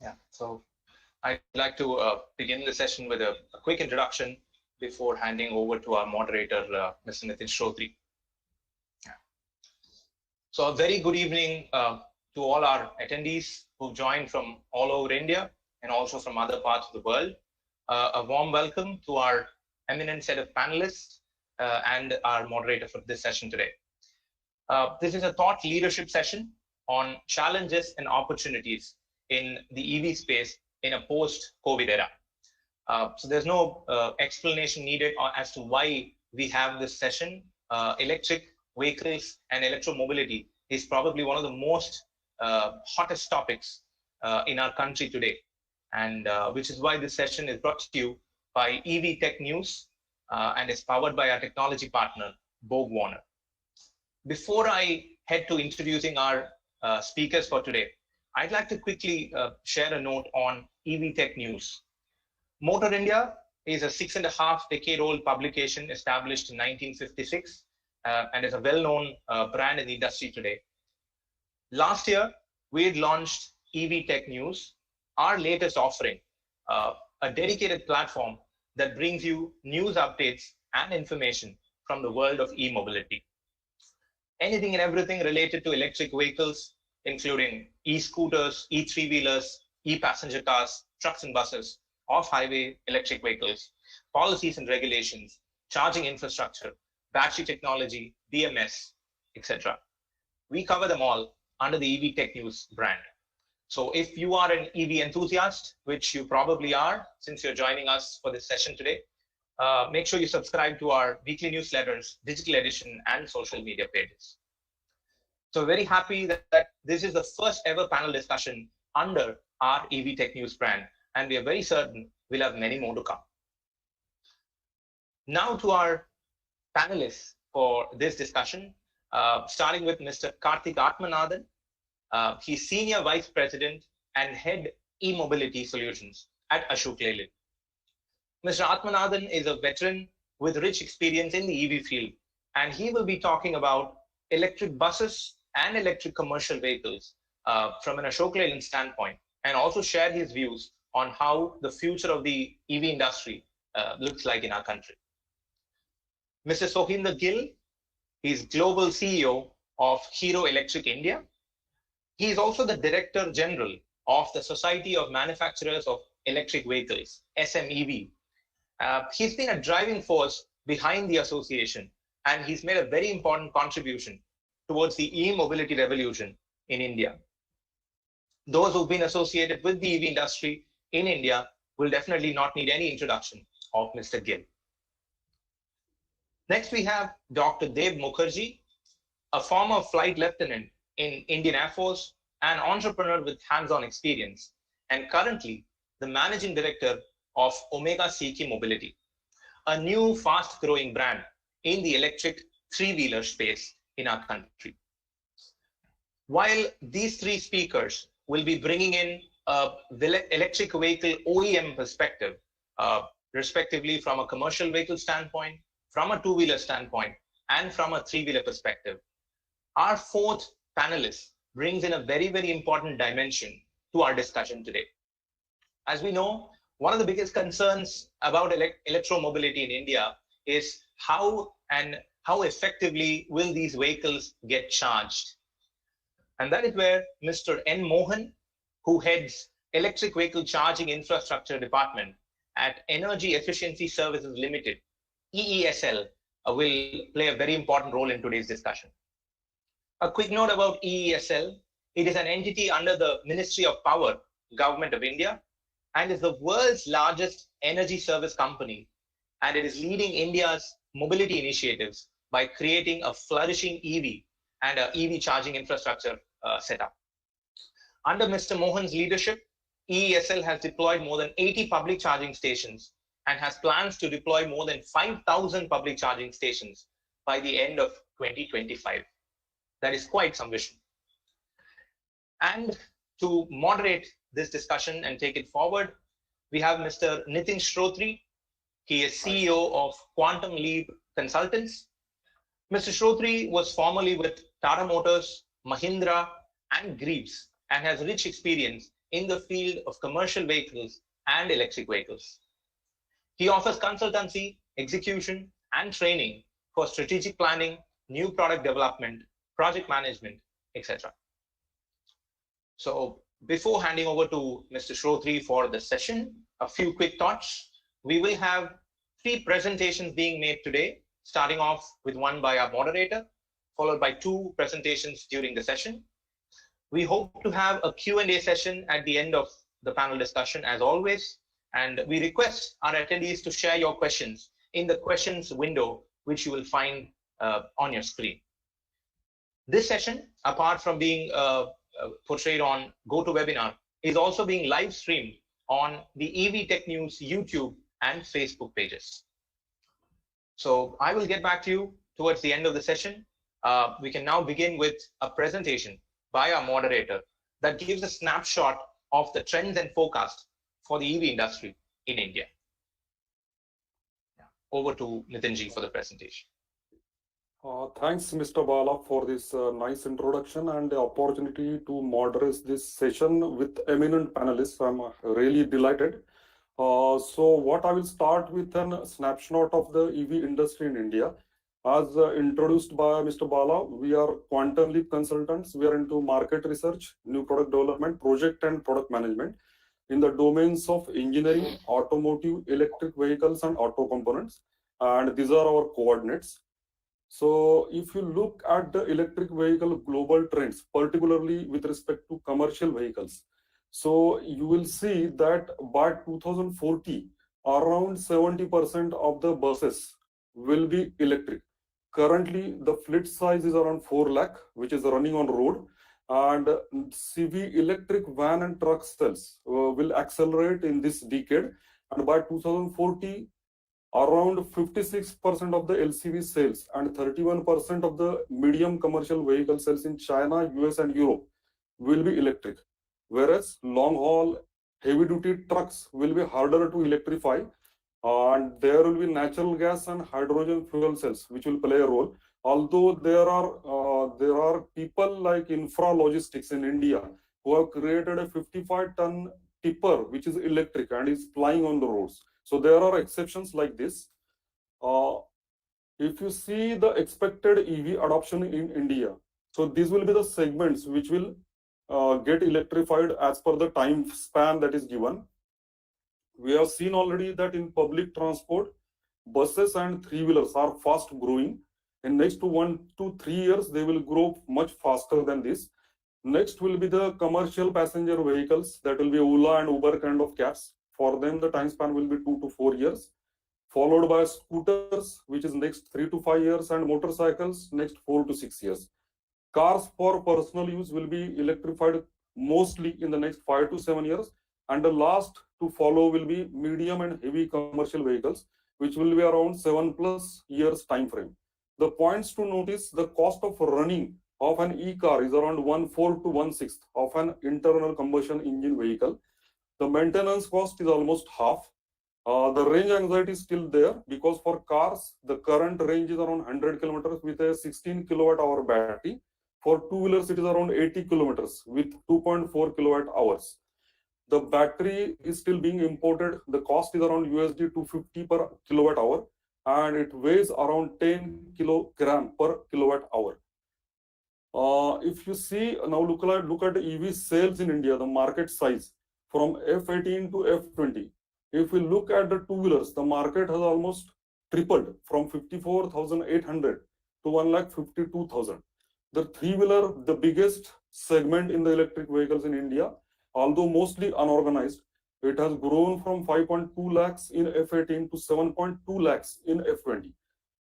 Yeah, so I'd like to begin the session with a quick introduction before handing over to our moderator, Mr. Nitin Shrotri. Yeah. So a very good evening to all our attendees who joined from all over India and also from other parts of the world. A warm welcome to our eminent set of panelists and our moderator for this session today. This is a thought leadership session on challenges and opportunities in the EV space in a post-COVID era. So there's no explanation needed as to why we have this session. Electric vehicles and electromobility is probably one of the most hottest topics in our country today, and which is why this session is brought to you by EV Tech News and is powered by our technology partner, BorgWarner. Before I head to introducing our speakers for today, I'd like to quickly share a note on EV Tech News. Motor India is a 6.5-decade-old publication established in 1956 and is a well-known brand in the industry today. Last year, we had launched EV Tech News, our latest offering, a dedicated platform that brings you news updates and information from the world of e-mobility. Anything and everything related to electric vehicles, including e-scooters, e-3-wheelers, e-passenger cars, trucks and buses, off-highway electric vehicles, policies and regulations, charging infrastructure, battery technology, BMS, etc. We cover them all under the EV Tech News brand. So if you are an EV enthusiast, which you probably are since you're joining us for this session today, make sure you subscribe to our weekly newsletters, digital edition, and social media pages. So very happy that this is the first ever panel discussion under our EV Tech News brand, and we are very certain we'll have many more to come. Now to our panelists for this discussion, starting with Mr. Karthick Athmanathan. He's Senior Vice President and Head eMobility Solutions at Ashok Leyland. Mr. Athmanathan is a veteran with rich experience in the EV field, and he will be talking about electric buses and electric commercial vehicles from an Ashok Leyland standpoint, and also share his views on how the future of the EV industry looks like in our country. Mr. Sohinder Gill, he's Global CEO of Hero Electric India. He is also the Director General of the Society of Manufacturers of Electric Vehicles, SMEV. He's been a driving force behind the association, and he's made a very important contribution towards the e-mobility revolution in India. Those who've been associated with the EV industry in India will definitely not need any introduction of Mr. Gill. Next, we have Dr. Mukherji, a former flight lieutenant in Indian Air Force, an entrepreneur with hands-on experience, and currently the managing director of Omega Seiki Mobility, a new fast-growing brand in the electric three-wheeler space in our country. While these three speakers will be bringing in the electric vehicle OEM perspective, respectively from a commercial vehicle standpoint, from a two-wheeler standpoint, and from a three-wheeler perspective, our fourth panelist brings in a very, very important dimension to our discussion today. As we know, one of the biggest concerns about electromobility in India is how effectively will these vehicles get charged. And that is where Mr. N. Mohan, who heads Electric Vehicle Charging Infrastructure Department at Energy Efficiency Services Limited, EESL, will play a very important role in today's discussion. A quick note about EESL. It is an entity under the Ministry of Power, Government of India, and is the world's largest energy service company. And it is leading India's mobility initiatives by creating a flourishing EV and an EV charging infrastructure setup. Under Mr. Mohan's leadership, EESL has deployed more than 80 public charging stations and has plans to deploy more than 5,000 public charging stations by the end of 2025. That is quite some vision. And to moderate this discussion and take it forward, we have Mr. Nitin Shrotri. He is CEO of Quantum Leap Consultants. Mr. Shrotri was formerly with Tata Motors, Mahindra, and Greaves, and has rich experience in the field of commercial vehicles and electric vehicles. He offers consultancy, execution, and training for strategic planning, new product development, project management, etc. So before handing over to Mr. Shrotri for the session, a few quick thoughts. We will have 3 presentations being made today, starting off with one by our moderator, followed by 2 presentations during the session. We hope to have a Q&A session at the end of the panel discussion as always, and we request our attendees to share your questions in the questions window, which you will find on your screen. This session, apart from being portrayed on GoToWebinar, is also being live streamed on the EV Tech News YouTube and Facebook pages. So I will get back to you towards the end of the session. We can now begin with a presentation by our moderator that gives a snapshot of the trends and forecast for the EV industry in India. Over to Nitin ji for the presentation. Thanks, Mr. Bala, for this nice introduction and the opportunity to moderate this session with eminent panelists. I'm really delighted. So what I will start with a snapshot of the EV industry in India. As introduced by Mr. Bala, we are quantum leap consultants. We are into market research, new product development, project and product management in the domains of engineering, automotive, electric vehicles, and auto components. And these are our coordinates. So if you look at the electric vehicle global trends, particularly with respect to commercial vehicles, so you will see that by 2040, around 70% of the buses will be electric. Currently, the fleet size is around 4 lakh, which is running on road, and CV electric van and truck sales will accelerate in this decade. And by 2040, around 56% of the LCV sales and 31% of the medium commercial vehicle sales in China, US, and Europe will be electric. Whereas long-haul, heavy-duty trucks will be harder to electrify, and there will be natural gas and hydrogen fuel cells which will play a role. Although there are people like Infra Logistics in India who have created a 55-ton tipper which is electric and is flying on the roads. So there are exceptions like this. If you see the expected EV adoption in India, so these will be the segments which will get electrified as per the time span that is given. We have seen already that in public transport, buses and three-wheelers are fast growing. In next 1 to 3 years, they will grow much faster than this. Next will be the commercial passenger vehicles, that will be Ola and Uber kind of cabs. For them, the time span will be 2 to 4 years, followed by scooters, which is next 3 to 5 years, and motorcycles next 4 to 6 years. Cars for personal use will be electrified mostly in the next 5 to 7 years. And the last to follow will be medium and heavy commercial vehicles, which will be around 7+ years time frame. The points to notice: the cost of running of an e-car is around 1/4 to 1/6 of an internal combustion engine vehicle. The maintenance cost is almost half. The range anxiety is still there because for cars, the current range is around 100 kilometers with a 16 kilowatt hour battery. For two-wheelers, it is around 80 kilometers with 2.4 kilowatt hours. The battery is still being imported. The cost is around USD 250 per kilowatt hour, and it weighs around 10 kilogram per kilowatt hour. If you see now, look at the EV sales in India, the market size from F18 to F20. If we look at the two-wheelers, the market has almost tripled from 54,800 to 1,52,000. The three-wheeler, the biggest segment in the electric vehicles in India, although mostly unorganized, it has grown from 5.2 lakhs in F18 to 7.2 lakhs in F20.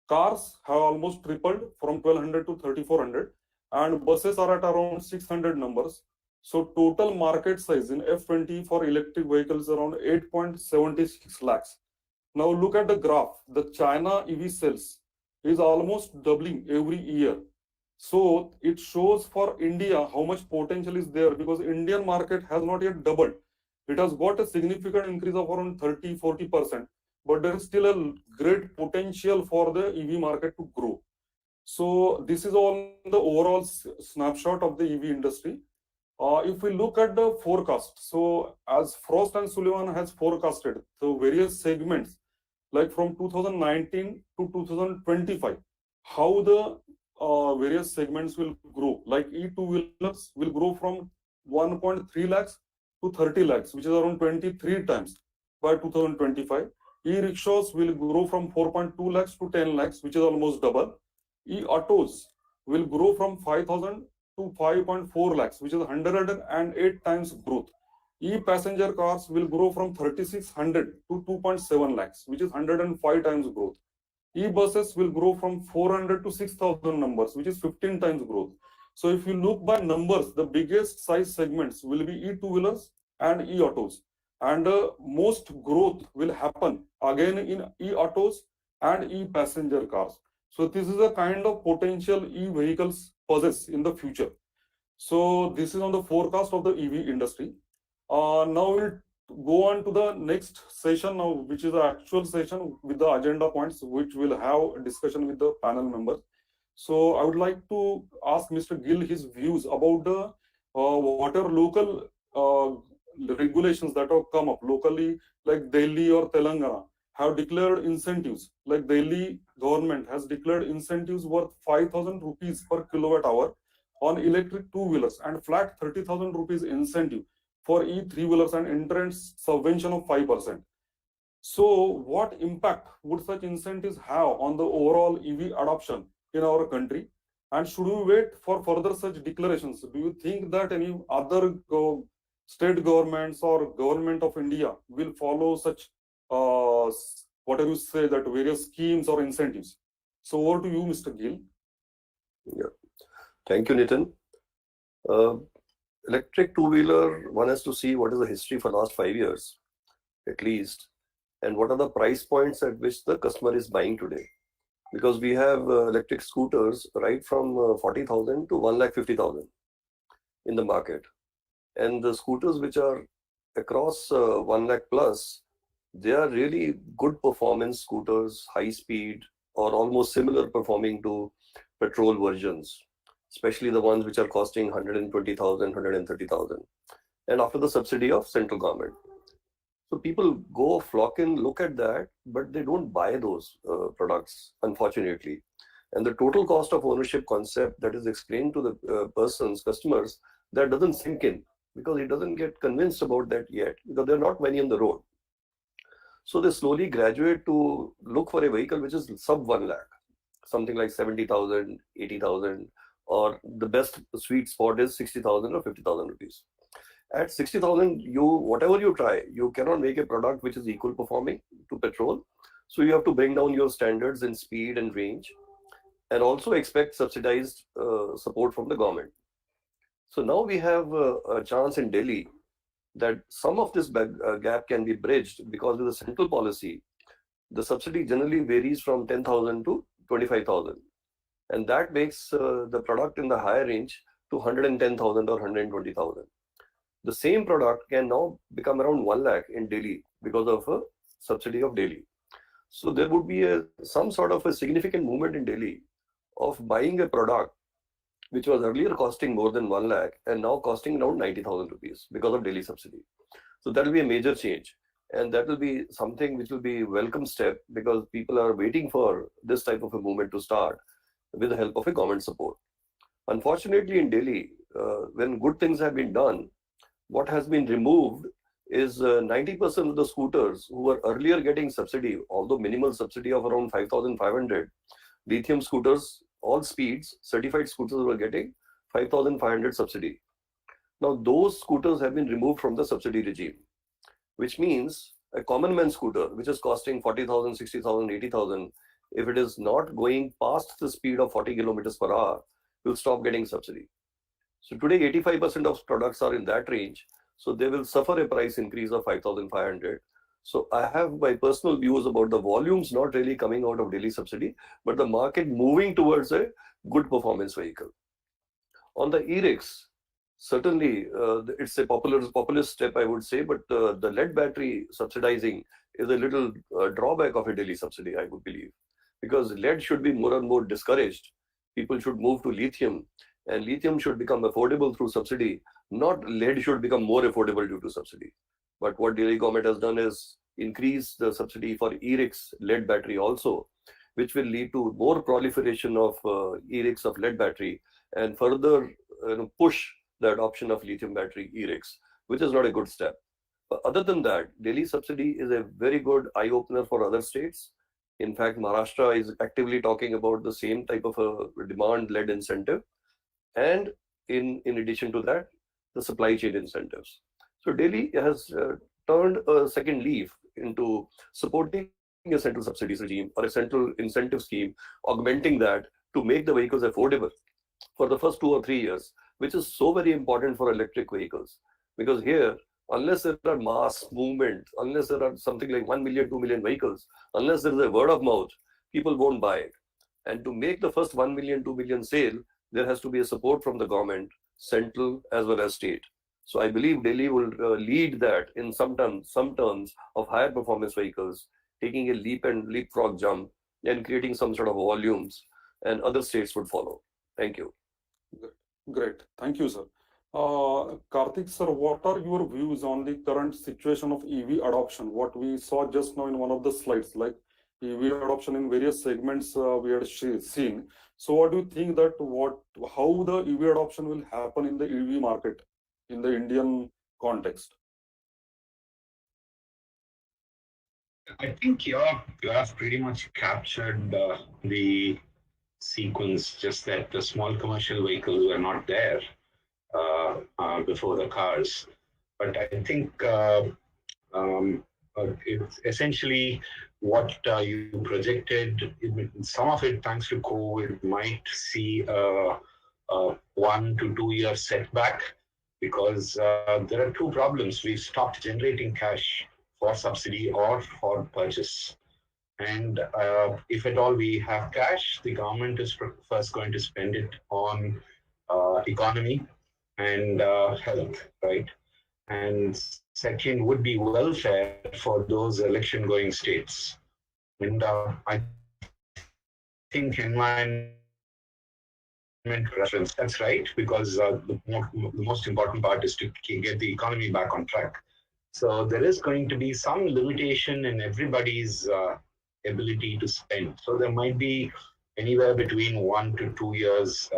Cars have almost tripled from 1,200 to 3,400, and buses are at around 600 numbers. So total market size in F20 for electric vehicles is around 8.76 lakhs. Now look at the graph. The China EV sales is almost doubling every year. So it shows for India how much potential is there, because Indian market has not yet doubled. It has got a significant increase of around 30-40%, but there is still a great potential for the EV market to grow. So this is all the overall snapshot of the EV industry. If we look at the forecast, so as Frost and Sullivan has forecasted, the various segments, like from 2019 to 2025, how the various segments will grow. Like e-two-wheelers will grow from 1.3 lakhs to 30 lakhs, which is around 23 times by 2025. E-rickshaws will grow from 4.2 lakhs to 10 lakhs, which is almost double. E-autos will grow from 5,000 to 5.4 lakhs, which is 108 times growth. E-passenger cars will grow from 3,600 to 2.7 lakhs, which is 105 times growth. E-buses will grow from 400 to 6,000 numbers, which is 15 times growth. So if you look by numbers, the biggest size segments will be e-two-wheelers and e-autos. And most growth will happen again in e-autos and e-passenger cars. So this is a kind of potential e-vehicles possess in the future. So this is on the forecast of the EV industry. Now we'll go on to the next session now, which is the actual session with the agenda points, which will have a discussion with the panel members. So I would like to ask Mr. Gill his views about the what are local regulations that have come up locally, like Delhi or Telangana have declared incentives. Like Delhi government has declared incentives worth 5,000 rupees per kilowatt hour on electric two-wheelers and flat 30,000 rupees incentive for e-three-wheelers and entrance subvention of 5%. So what impact would such incentives have on the overall EV adoption in our country? And should we wait for further such declarations? Do you think that any other state governments or government of India will follow such, whatever you say, that various schemes or incentives? So over to you, Mr. Gill. Yeah. Thank you, Nitin. Electric two-wheeler, one has to see what is the history for last 5 years, at least, and what are the price points at which the customer is buying today. Because we have electric scooters right from 40,000 to 1,50,000 in the market. And the scooters which are across 1 lakh plus, they are really good performance scooters, high speed, or almost similar performing to petrol versions, especially the ones which are costing 120,000, 130,000, and after the subsidy of central government. So people go flock in, look at that, but they don't buy those products, unfortunately. And the total cost of ownership concept that is explained to the customers, that doesn't sink in, because he doesn't get convinced about that yet, because there are not many on the road. So they slowly graduate to look for a vehicle which is sub 1 lakh, something like 70,000, 80,000, or the best sweet spot is 60,000 or 50,000 rupees. At 60,000, whatever you try, you cannot make a product which is equal performing to petrol. So you have to bring down your standards in speed and range, and also expect subsidized support from the government. So now we have a chance in Delhi that some of this gap can be bridged, because with the central policy, the subsidy generally varies from 10,000 to 25,000. And that makes the product in the higher range to 110,000 or 120,000. The same product can now become around 1 lakh in Delhi because of a subsidy of Delhi. So there would be some sort of a significant movement in Delhi of buying a product which was earlier costing more than 1 lakh and now costing around 90,000 rupees because of Delhi subsidy. So that will be a major change. And that will be something which will be a welcome step, because people are waiting for this type of a movement to start with the help of a government support. Unfortunately, in Delhi, when good things have been done, what has been removed is 90% of the scooters who were earlier getting subsidy, although minimal subsidy of around 5,500, lithium scooters, all speeds, certified scooters were getting 5,500 subsidy. Now those scooters have been removed from the subsidy regime, which means a common man scooter, which is costing 40,000, 60,000, 80,000, if it is not going past the speed of 40 kilometers per hour, will stop getting subsidy. So today 85% of products are in that range. So they will suffer a price increase of 5,500. So I have my personal views about the volumes not really coming out of Delhi subsidy, but the market moving towards a good performance vehicle. On the e-rickshaws, certainly it's a populist step, I would say, but the lead battery subsidizing is a little drawback of a Delhi subsidy, I would believe, because lead should be more and more discouraged. People should move to lithium, and lithium should become affordable through subsidy Not lead should become more affordable due to subsidy. But what Delhi government has done is increase the subsidy for e-rickshaw lead battery also, which will lead to more proliferation of e-rickshaw of lead battery and further push the adoption of lithium battery e-rickshaw, which is not a good step. But other than that, Delhi subsidy is a very good eye-opener for other states. In fact, Maharashtra is actively talking about the same type of a demand-led incentive. And in addition to that, the supply chain incentives. So Delhi has turned a second leaf into supporting a central subsidies regime or a central incentive scheme, augmenting that to make the vehicles affordable for the first 2 or 3 years, which is so very important for electric vehicles. Because here, unless there are mass movement, unless there are something like 1 million, 2 million vehicles, unless there is a word of mouth, people won't buy it. And to make the first 1 million, 2 million sale, there has to be a support from the government, central as well as state. So I believe Delhi will lead that in some terms of higher performance vehicles, taking a leapfrog jump and creating some sort of volumes, and other states would follow. Thank you. Great. Thank you, sir. Karthik, sir, what are your views on the current situation of EV adoption? What we saw just now in one of the slides, like EV adoption in various segments we had seen. So what do you think that how the EV adoption will happen in the EV market in the Indian context? I think you have pretty much captured the sequence, just that the small commercial vehicles were not there before the cars. But I think it's essentially what you projected. Some of it, thanks to COVID, might see a 1 to 2 year setback, because there are two problems. We've stopped generating cash for subsidy or for purchase. And if at all we have cash, the government is first going to spend it on economy and health, right? And second would be welfare for those election-going states. And I think environment reference, that's right, because the most important part is to get the economy back on track. So there is going to be some limitation in everybody's ability to spend. So there might be anywhere between 1 to 2 years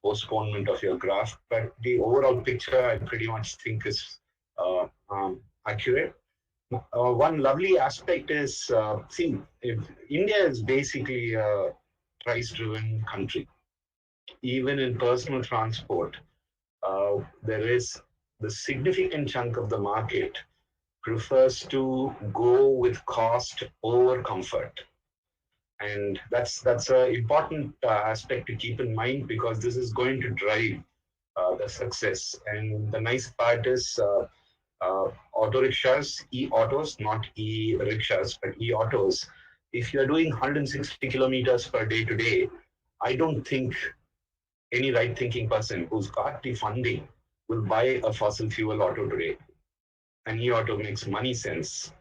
postponement of your graph, but the overall picture I pretty much think is accurate. One lovely aspect is, if India is basically a price-driven country. Even in personal transport, there is the significant chunk of the market prefers to go with cost over comfort. And that's an important aspect to keep in mind, because this is going to drive the success. And the nice part is auto rickshaws, e-autos, not e-rickshaws, but e-autos. If you're doing 160 kilometers per day today, I don't think any right-thinking person who's got the funding will buy a fossil fuel auto today. An e-auto makes money sense.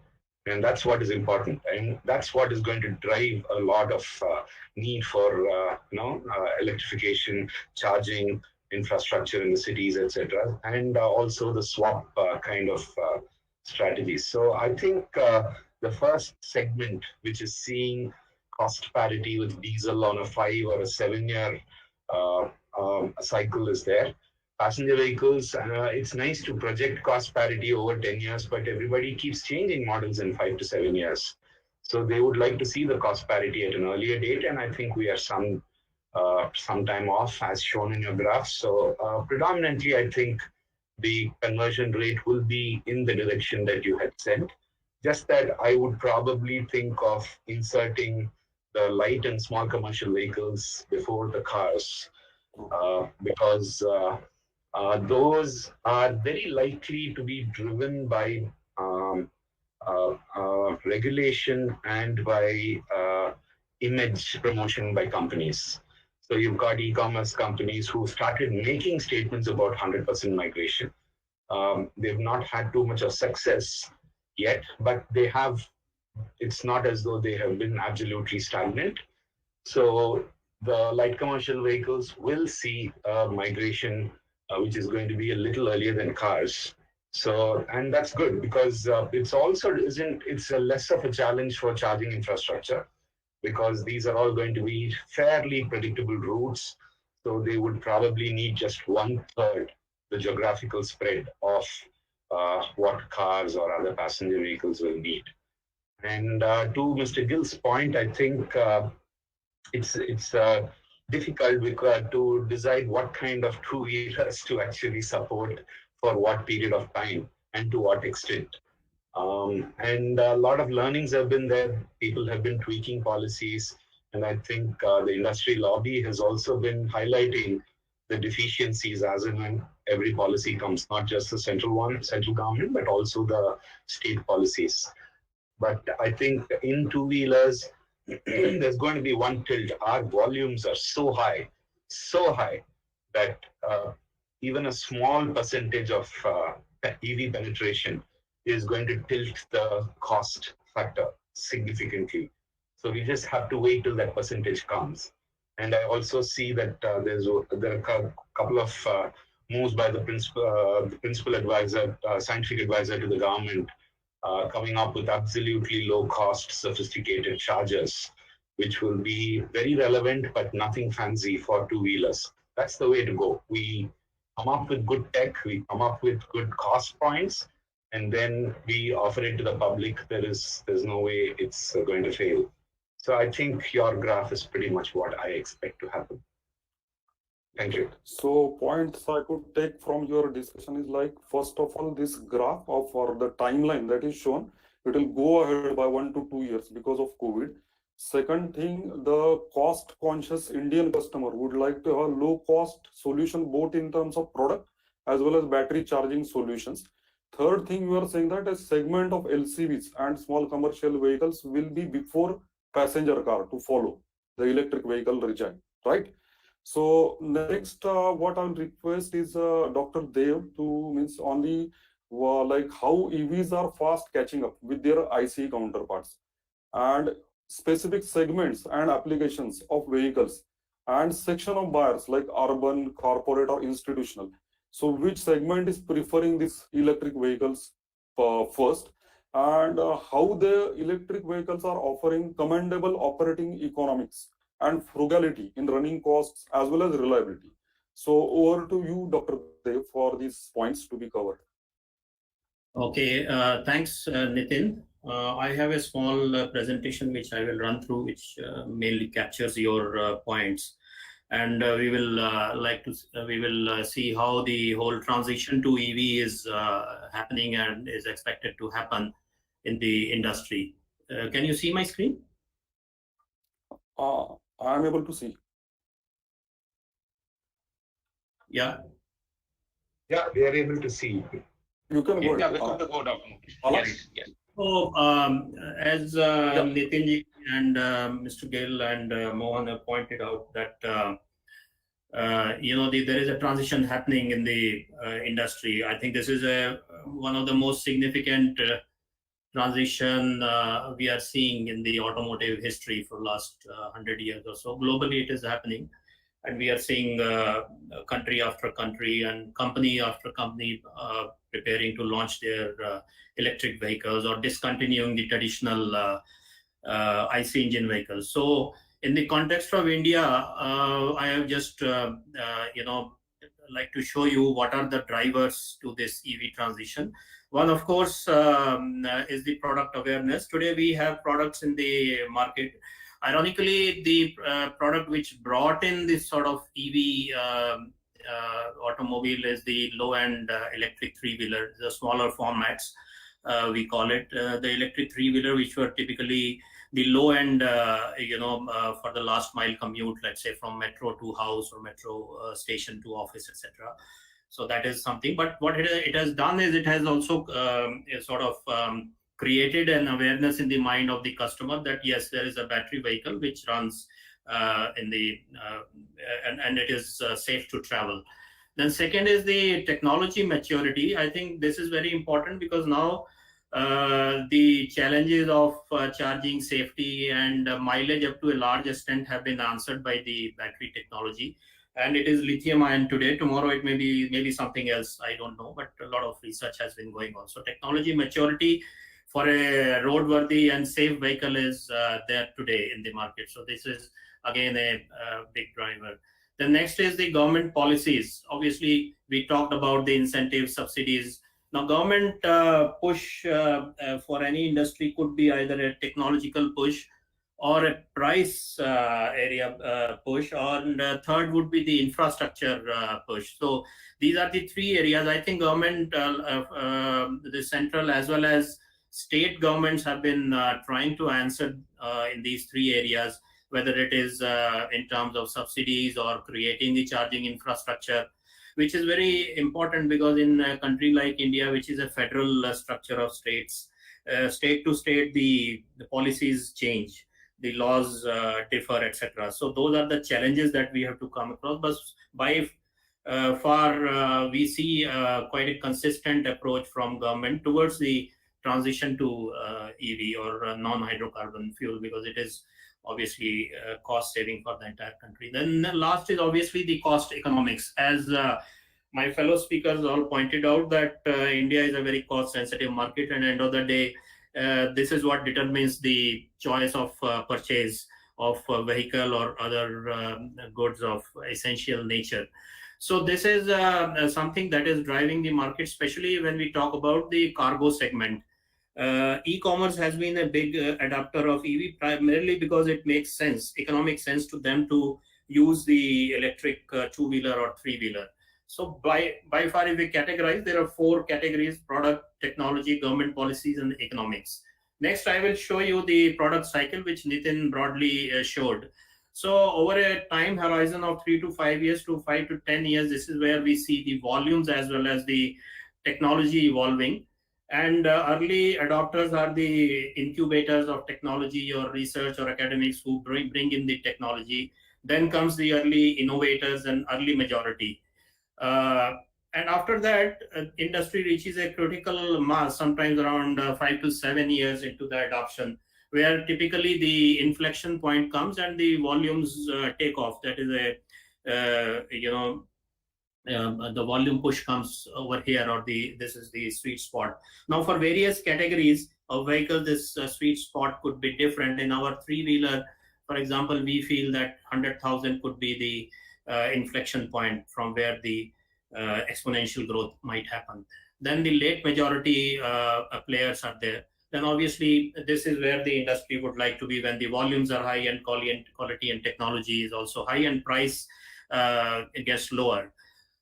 And that's what is important. And that's what is going to drive a lot of need for electrification, charging infrastructure in the cities, etc. And also the swap kind of strategies. So I think the first segment, which is seeing cost parity with diesel on a 5 or a 7 year cycle, is there. Passenger vehicles, it's nice to project cost parity over 10 years, but everybody keeps changing models in 5 to 7 years. So they would like to see the cost parity at an earlier date, and I think we are some time off, as shown in your graph. So predominantly, I think the conversion rate will be in the direction that you had said. Just that I would probably think of inserting the light and small commercial vehicles before the cars, because those are very likely to be driven by regulation and by image promotion by companies. So you've got e-commerce companies who started making statements about 100% migration. They've not had too much of success yet, but they have. It's not as though they have been absolutely stagnant. So the light commercial vehicles will see migration which is going to be a little earlier than cars. So, and that's good because it's a less of a challenge for charging infrastructure because these are all going to be fairly predictable routes. So they would probably need just 1/3 the geographical spread of what cars or other passenger vehicles will need. And to Mr. Gill's point, I think it's difficult to decide what kind of two-wheelers to actually support for what period of time and to what extent. And a lot of learnings have been there. People have been tweaking policies. And I think the industry lobby has also been highlighting the deficiencies as and when every policy comes, not just the central government, but also the state policies. But I think in two-wheelers, there's going to be one tilt. Our volumes are so high that even a small percentage of EV penetration is going to tilt the cost factor significantly. So we just have to wait till that percentage comes. And I also see that there are a couple of moves by the principal advisor, scientific advisor to the government, coming up with absolutely low-cost, sophisticated chargers, which will be very relevant, but nothing fancy for two-wheelers. That's the way to go. We come up with good tech, we come up with good cost points, and then we offer it to the public. There's no way it's going to fail. So I think your graph is pretty much what I expect to happen. Thank you. So points I could take from your discussion is like, first of all, this graph or the timeline that is shown, it will go ahead by 1 to 2 years because of COVID. Second thing, the cost conscious Indian customer would like to have a low cost solution, both in terms of product as well as battery charging solutions. Third thing, you are saying that a segment of LCVs and small commercial vehicles will be before passenger car to follow the electric vehicle regime, right? So next, what I'll request is Dr. Dev to means on the like how EVs are fast catching up with their ICE counterparts, and specific segments and applications of vehicles and section of buyers like urban, corporate, or institutional. So which segment is preferring these electric vehicles first, and how the electric vehicles are offering commendable operating economics and frugality in running costs as well as reliability. So over to you, Dr. Dev, for these points to be covered. Okay, thanks, Nitin. I have a small presentation which I will run through, which mainly captures your points, and we will see how the whole transition to EV is happening and is expected to happen in the industry. Can you see my screen? I am able to see. Yeah. Yeah, we are able to see. You can go. Yeah, we're good to go, Dr. Yes. Yes. So, as Nitin and Mr. Gill and Mohan have pointed out that there is a transition happening in the industry. I think this is one of the most significant transition we are seeing in the automotive history for last 100 years or so. Globally, it is happening, and we are seeing country after country and company after company preparing to launch their electric vehicles or discontinuing the traditional IC engine vehicles. So in the context of India, I have just like to show you what are the drivers to this EV transition. One, of course, is the product awareness. Today we have products in the market. Ironically, the product which brought in this sort of EV automobile is the low-end electric three-wheeler, the smaller formats, we call it. The electric three-wheeler, which were typically the low-end, for the last mile commute, let's say from metro to house or metro station to office, etc. So that is something. But what it has done is it has also created an awareness in the mind of the customer that yes, there is a battery vehicle which runs and it is safe to travel. Then second is the technology maturity. I think this is very important because now the challenges of charging, safety and mileage up to a large extent have been answered by the battery technology. and it is lithium ion today. Tomorrow it may be maybe something else, I don't know, but a lot of research has been going on. So technology maturity for a roadworthy and safe vehicle is there today in the market. So this is again a big driver. The next is the government policies. Obviously, we talked about the incentives, subsidies. Now, government push for any industry could be either a technological push or a price area push, and third would be the infrastructure push. So these are the three areas. I think government, the central as well as state governments have been trying to answer in these three areas, whether it is in terms of subsidies or creating the charging infrastructure, which is very important because in a country like India, which is a federal structure of states, state to state, the policies change, the laws differ, etc. So those are the challenges that we have to come across. But by far, we see quite a consistent approach from government towards the transition to EV or non-hydrocarbon fuel, because it is obviously cost saving for the entire country. Then the last is obviously the cost economics. As my fellow speakers all pointed out, that India is a very cost sensitive market, and end of the day, this is what determines the choice of purchase of a vehicle or other goods of essential nature. So this is something that is driving the market, especially when we talk about the cargo segment. E-commerce has been a big adapter of EV, primarily because it makes sense, economic sense to them to use the electric two-wheeler or three-wheeler. So by far, if we categorize, there are four categories: product, technology, government policies, and economics. Next, I will show you the product cycle, which Nitin broadly showed. So over a time horizon of 3 to 5 years to 5 to 10 years, this is where we see the volumes as well as the technology evolving. And early adopters are the incubators of technology or research or academics who bring in the technology. Then comes the early innovators and early majority. And after that, industry reaches a critical mass, sometimes around 5 to 7 years into the adoption, where typically the inflection point comes and the volumes take off. That is the volume push comes over here, or this is the sweet spot. Now, for various categories of vehicles, this sweet spot could be different. In our three-wheeler, for example, we feel that 100,000 could be the inflection point from where the exponential growth might happen. Then the late majority players are there. Then obviously this is where the industry would like to be when the volumes are high and quality and technology is also high and price it gets lower.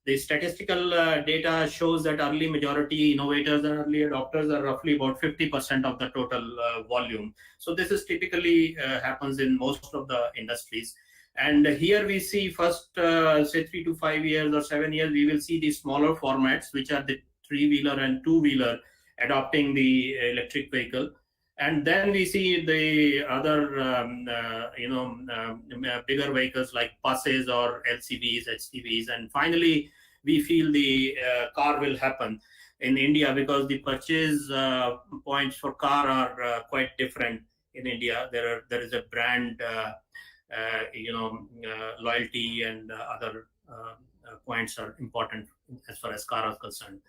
The statistical data shows that early majority innovators and early adopters are roughly about 50% of the total volume. So this is typically happens in most of the industries. And here we see first, say 3 to 5 years or 7 years, we will see the smaller formats, which are the three-wheeler and two-wheeler, adopting the electric vehicle. And then we see the other, bigger vehicles like buses or LCVs, HCVs. And finally, we feel the car will happen in India, because the purchase points for car are quite different in India. There is a brand, loyalty and other points are important as far as car is concerned.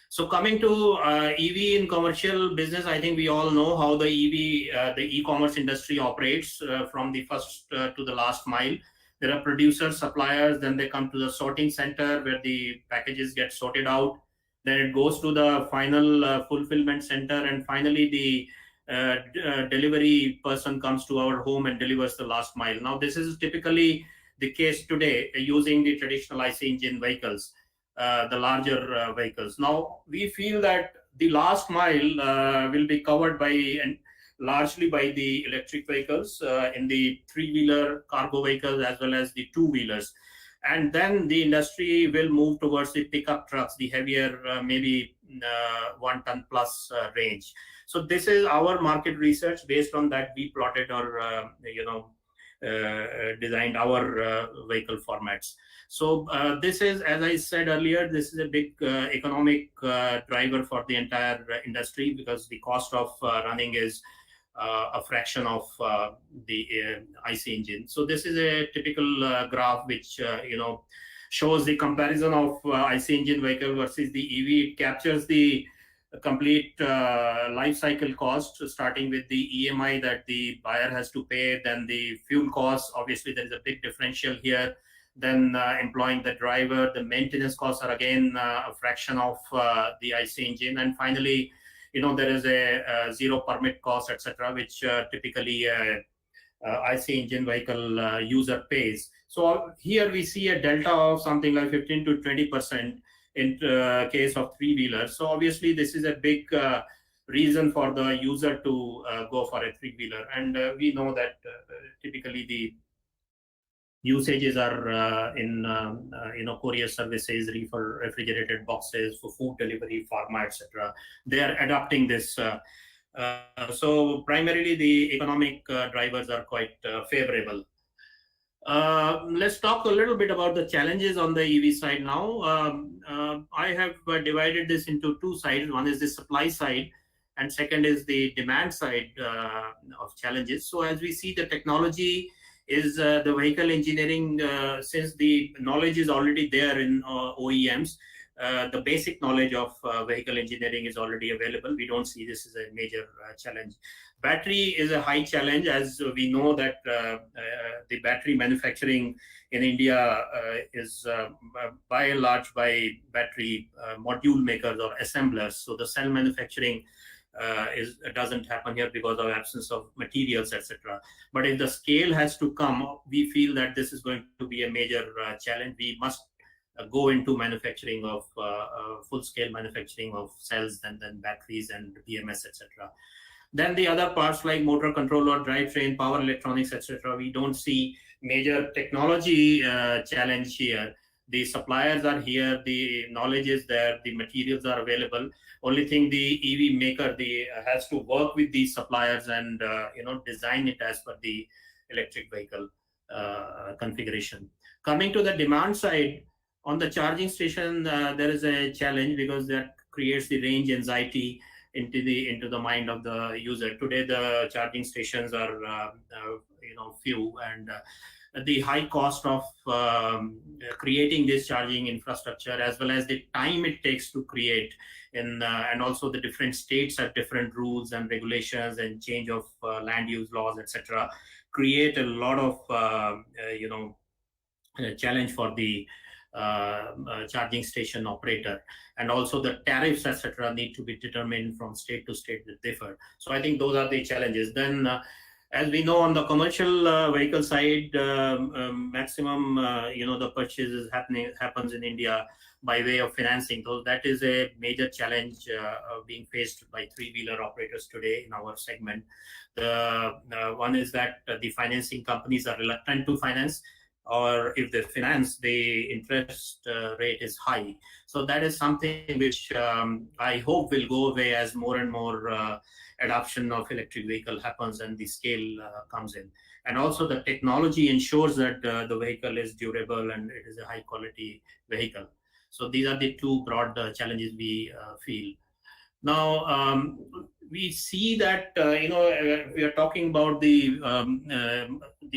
So coming to EV in commercial business, I think we all know how the EV, the e-commerce industry operates from the first to the last mile. There are producers, suppliers, then they come to the sorting center where the packages get sorted out. Then it goes to the final fulfillment center, and finally the delivery person comes to our home and delivers the last mile. Now, this is typically the case today using the traditional IC engine vehicles, the larger vehicles. Now, we feel that the last mile will be covered by and largely by the electric vehicles in the three-wheeler cargo vehicles as well as the two-wheelers. And then the industry will move towards the pickup trucks, the heavier, maybe 1 ton plus range. So this is our market research. Based on that, we plotted or designed our vehicle formats. So this is, as I said earlier, this is a big economic driver for the entire industry, because the cost of running is a fraction of the IC engine. So this is a typical graph which shows the comparison of IC engine vehicle versus the EV. It captures the complete life cycle cost, starting with the EMI that the buyer has to pay, then the fuel costs. Obviously, there is a big differential here. Then employing the driver, the maintenance costs are again a fraction of the IC engine, and finally, there is a zero permit cost, etc., which typically IC engine vehicle user pays. So here we see a delta of something like 15 to 20% in case of three-wheelers. So obviously this is a big reason for the user to go for a three-wheeler. And we know that typically the usages are in courier services, refrigerated boxes for food delivery, pharma, etc. They are adopting this. So primarily the economic drivers are quite favorable. Let's talk a little bit about the challenges on the EV side now. I have divided this into two sides. One is the supply side, and second is the demand side of challenges. So as we see, the technology is the vehicle engineering, since the knowledge is already there in OEMs, the basic knowledge of vehicle engineering is already available. We don't see this as a major challenge. Battery is a high challenge, as we know that the battery manufacturing in India is by and large by battery module makers or assemblers. So the cell manufacturing doesn't happen here because of absence of materials, etc. But if the scale has to come, we feel that this is going to be a major challenge. We must go into manufacturing of full-scale manufacturing of cells and then batteries and BMS, etc. Then the other parts like motor controller, drivetrain, power electronics, etc. We don't see major technology challenge here. The suppliers are here, the knowledge is there, the materials are available. Only thing the EV maker has to work with these suppliers and design it as per the electric vehicle configuration. Coming to the demand side, on the charging station, there is a challenge because that creates the range anxiety into the mind of the user. Today, the charging stations are few, and the high cost of creating this charging infrastructure, as well as the time it takes to create, and also the different states have different rules and regulations and change of land use laws, etc., create a lot of challenge for the charging station operator. And also the tariffs, etc., need to be determined from state to state that differ. So I think those are the challenges. Then as we know, on the commercial vehicle side, maximum the purchases happens in India by way of financing. So that is a major challenge being faced by three-wheeler operators today in our segment. The one is that the financing companies are reluctant to finance, or if they finance, the interest rate is high. So that is something which I hope will go away as more and more adoption of electric vehicle happens and the scale comes in. And also the technology ensures that the vehicle is durable and it is a high quality vehicle. So these are the two broad challenges we feel. Now, we see that we are talking about the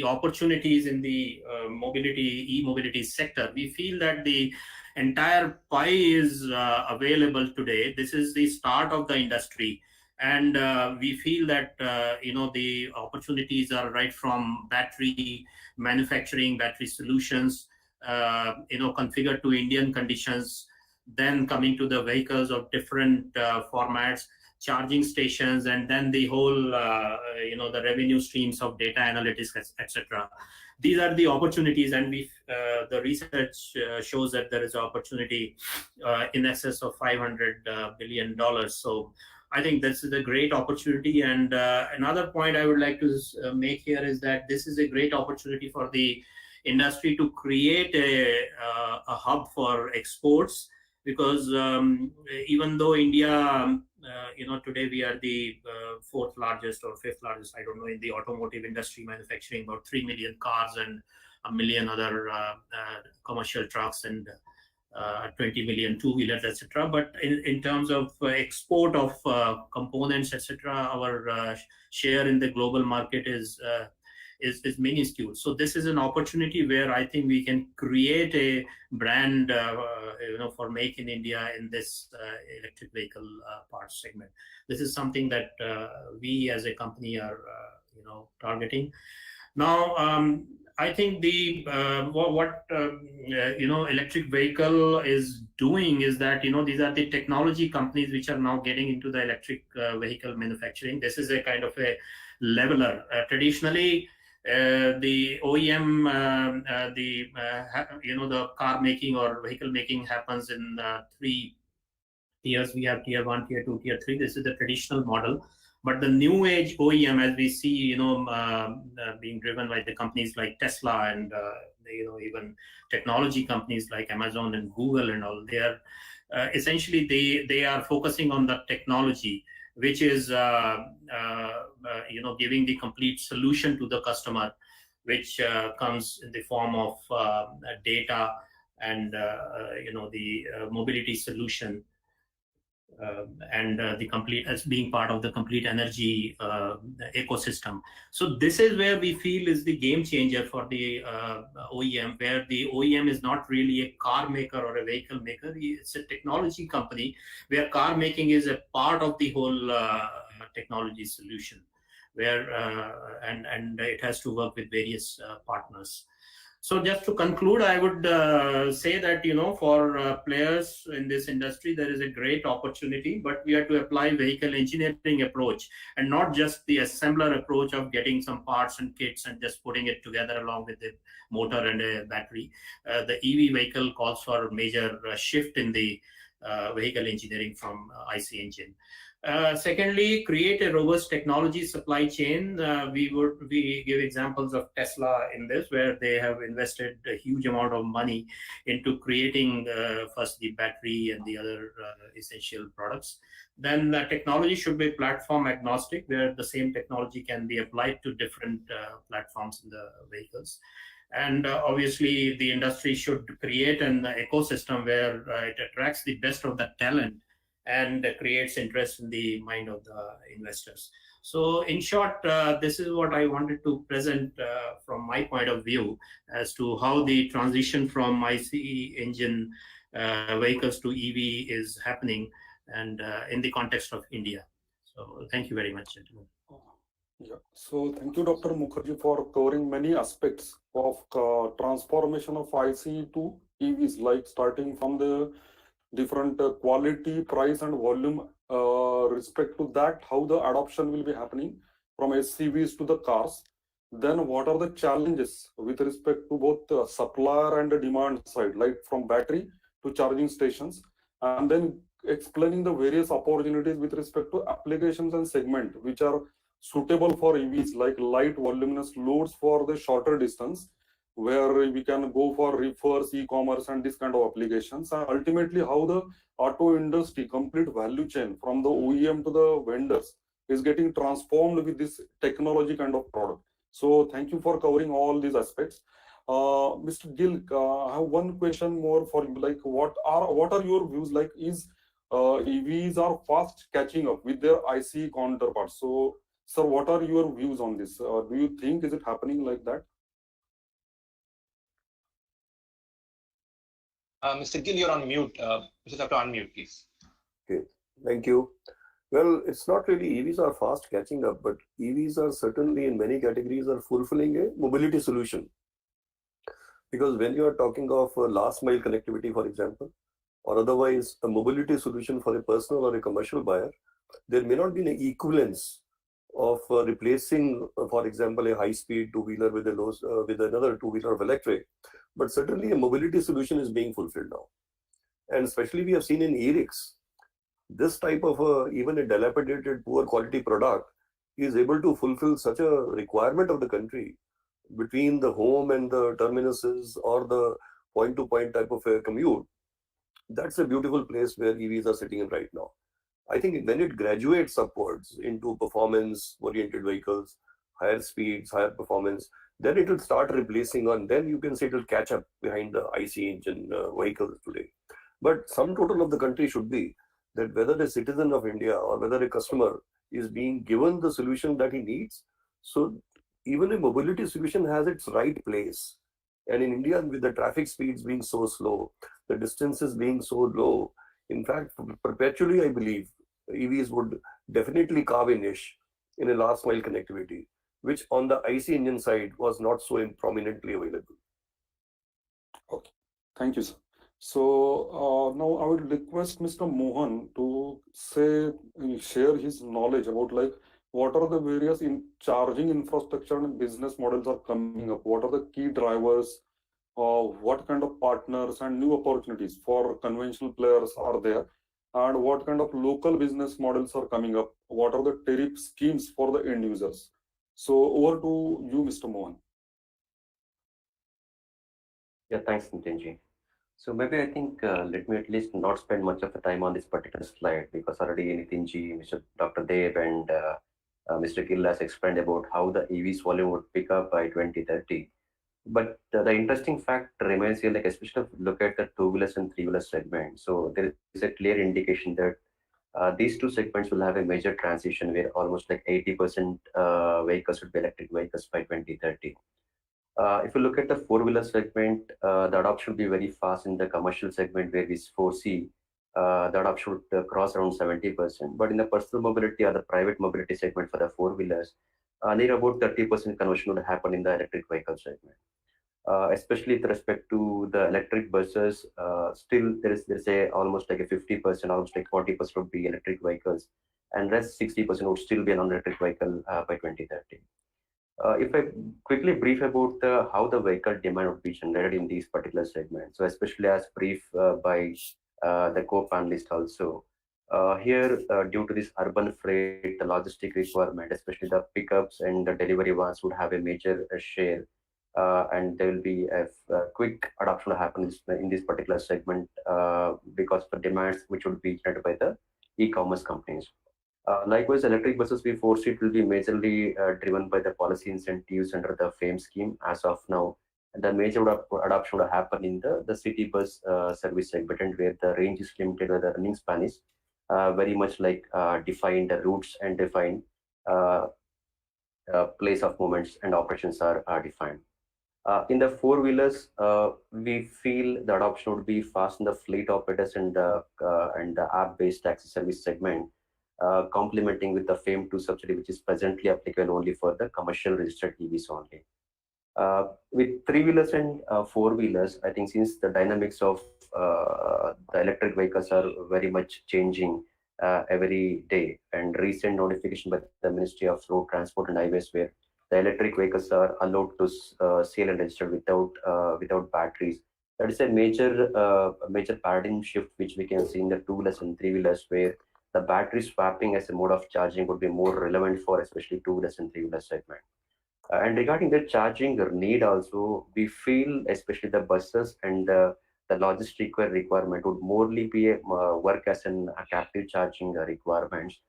opportunities in the e-mobility sector. We feel that the entire pie is available today. This is the start of the industry, and we feel that the opportunities are right from battery manufacturing, battery solutions, configured to Indian conditions. Then coming to the vehicles of different formats, charging stations, and then the whole, the revenue streams of data analytics, etc. These are the opportunities, and the research shows that there is an opportunity in excess of $500 billion. So I think this is a great opportunity. And another point I would like to make here is that this is a great opportunity for the industry to create a hub for exports. Because even though India, today we are the fourth largest or fifth largest, I don't know, in the automotive industry, manufacturing about 3 million cars and 1 million other commercial trucks and 20 million two-wheelers, etc. But in terms of export of components, etc., our share in the global market is minuscule. So this is an opportunity where I think we can create a brand, for Make in India in this electric vehicle parts segment. This is something that we as a company are, targeting. Now, I think the electric vehicle is doing is that these are the technology companies which are now getting into the electric vehicle manufacturing. This is a kind of a leveler. Traditionally, the OEM, the car making or vehicle making happens in 3 tiers. We have tier 1, tier 2, tier 3. This is the traditional model. But the new age OEM, as we see, being driven by the companies like Tesla and even technology companies like Amazon and Google and all, they are essentially they are focusing on the technology, which is giving the complete solution to the customer, which comes in the form of data and the mobility solution. And the complete as being part of the complete energy ecosystem. So this is where we feel is the game changer for the OEM, where the OEM is not really a car maker or a vehicle maker. It's a technology company where car making is a part of the whole technology solution, where and it has to work with various partners. So just to conclude, I would say that, for players in this industry, there is a great opportunity, but we have to apply vehicle engineering approach and not just the assembler approach of getting some parts and kits and just putting it together along with the motor and a battery. The EV vehicle calls for a major shift in the vehicle engineering from IC engine. Secondly, create a robust technology supply chain. We give examples of Tesla in this, where they have invested a huge amount of money into creating first the battery and the other essential products. Then the technology should be platform agnostic, where the same technology can be applied to different platforms in the vehicles. And obviously, the industry should create an ecosystem where it attracts the best of the talent and creates interest in the mind of the investors. So in short, this is what I wanted to present from my point of view as to how the transition from ICE engine vehicles to EV is happening, and in the context of India. So thank you very much, gentlemen. Yeah. So thank you, Dr. Mukherji, for covering many aspects of transformation of ICE to EVs, like starting from the different quality, price, and volume respect to that, how the adoption will be happening from SCVs to the cars. Then what are the challenges with respect to both the supplier and the demand side, like from battery to charging stations, and then explaining the various opportunities with respect to applications and segment which are suitable for EVs, like light voluminous loads for the shorter distance, where we can go for reefers, e-commerce, and this kind of applications. And ultimately, how the auto industry complete value chain from the OEM to the vendors is getting transformed with this technology kind of product. So thank you for covering all these aspects. Mr. Gill, I have one question more for you. Like, what are your views? Like, is EVs are fast catching up with their ICE counterparts? So, sir, what are your views on this? Do you think is it happening like that? Mr. Gill, you're on mute. You just have to unmute, please. Okay, thank you. Well, it's not really EVs are fast catching up, but EVs are certainly in many categories are fulfilling a mobility solution. Because when you are talking of last mile connectivity, for example, or otherwise a mobility solution for a personal or a commercial buyer, there may not be an equivalence of replacing, for example, a high-speed two-wheeler with with another two-wheeler of electric, but certainly a mobility solution is being fulfilled now. And especially we have seen in e-rickshaws, this type of even a dilapidated, poor quality product is able to fulfill such a requirement of the country between the home and the terminuses or the point-to-point type of a commute. That's a beautiful place where EVs are sitting in right now. I think when it graduates upwards into performance-oriented vehicles, higher speeds, higher performance, then it will start replacing on, then you can say it will catch up behind the IC engine vehicles today. But sum total of the country should be that whether a citizen of India or whether a customer is being given the solution that he needs. So even a mobility solution has its right place. And in India, with the traffic speeds being so slow, the distances being so low, in fact, perpetually, I believe EVs would definitely carve a niche in a last mile connectivity, which on the IC engine side was not so prominently available. Okay, thank you, sir. So now I would request Mr. Mohan to share his knowledge about like what are the various charging infrastructure and business models are coming up. What are the key drivers? What kind of partners and new opportunities for conventional players are there? And what kind of local business models are coming up? What are the tariff schemes for the end users? So over to you, Mr. Mohan. Yeah, thanks, Nitin. So maybe I think let me at least not spend much of the time on this particular slide because already Nitin, Mr. Dr. Dev and Mr. Gill has explained about how the EV's volume would pick up by 2030. But the interesting fact remains here, like especially if you look at the two-wheelers and three-wheeler segment. So there is a clear indication that these two segments will have a major transition where almost like 80% vehicles would be electric vehicles by 2030. If you look at the four-wheeler segment, the adoption will be very fast in the commercial segment where we foresee the adoption would cross around 70%. But in the personal mobility or the private mobility segment for the four-wheelers, near about 30% conversion would happen in the electric vehicle segment. Especially with respect to the electric buses, still there's a almost like a 50%, almost like 40% would be electric vehicles, and rest 60% would still be a non-electric vehicle by 2030. If I quickly brief about how the vehicle demand would be generated in these particular segments, so especially as brief by the co-panelist also. Here, due to this urban freight, the logistic requirement, especially the pickups and the delivery vans would have a major share, and there will be a quick adoption to happen in this particular segment because of the demands which would be generated by the e-commerce companies. Likewise, electric buses, we foresee it will be majorly driven by the policy incentives under the FAME scheme as of now. And the major adoption would happen in the city bus service segment, where the range is limited, where the running span is very much like defined routes and defined place of movements and operations are defined. In the four-wheelers, we feel the adoption would be fast in the fleet operators and the app-based taxi service segment, complementing with the FAME 2 subsidy, which is presently applicable only for the commercial registered EVs only. With three-wheelers and four-wheelers, I think since the dynamics of the electric vehicles are very much changing every day, and recent notification by the Ministry of Road Transport and Highways, where the electric vehicles are allowed to sale and register without batteries. That is a major paradigm shift which we can see in the two-wheelers and three-wheelers, where the battery swapping as a mode of charging would be more relevant for especially two-wheelers and three-wheeler segment. And regarding the charging need also, we feel especially the buses and the logistic requirement would morely be work as a captive charging requirements.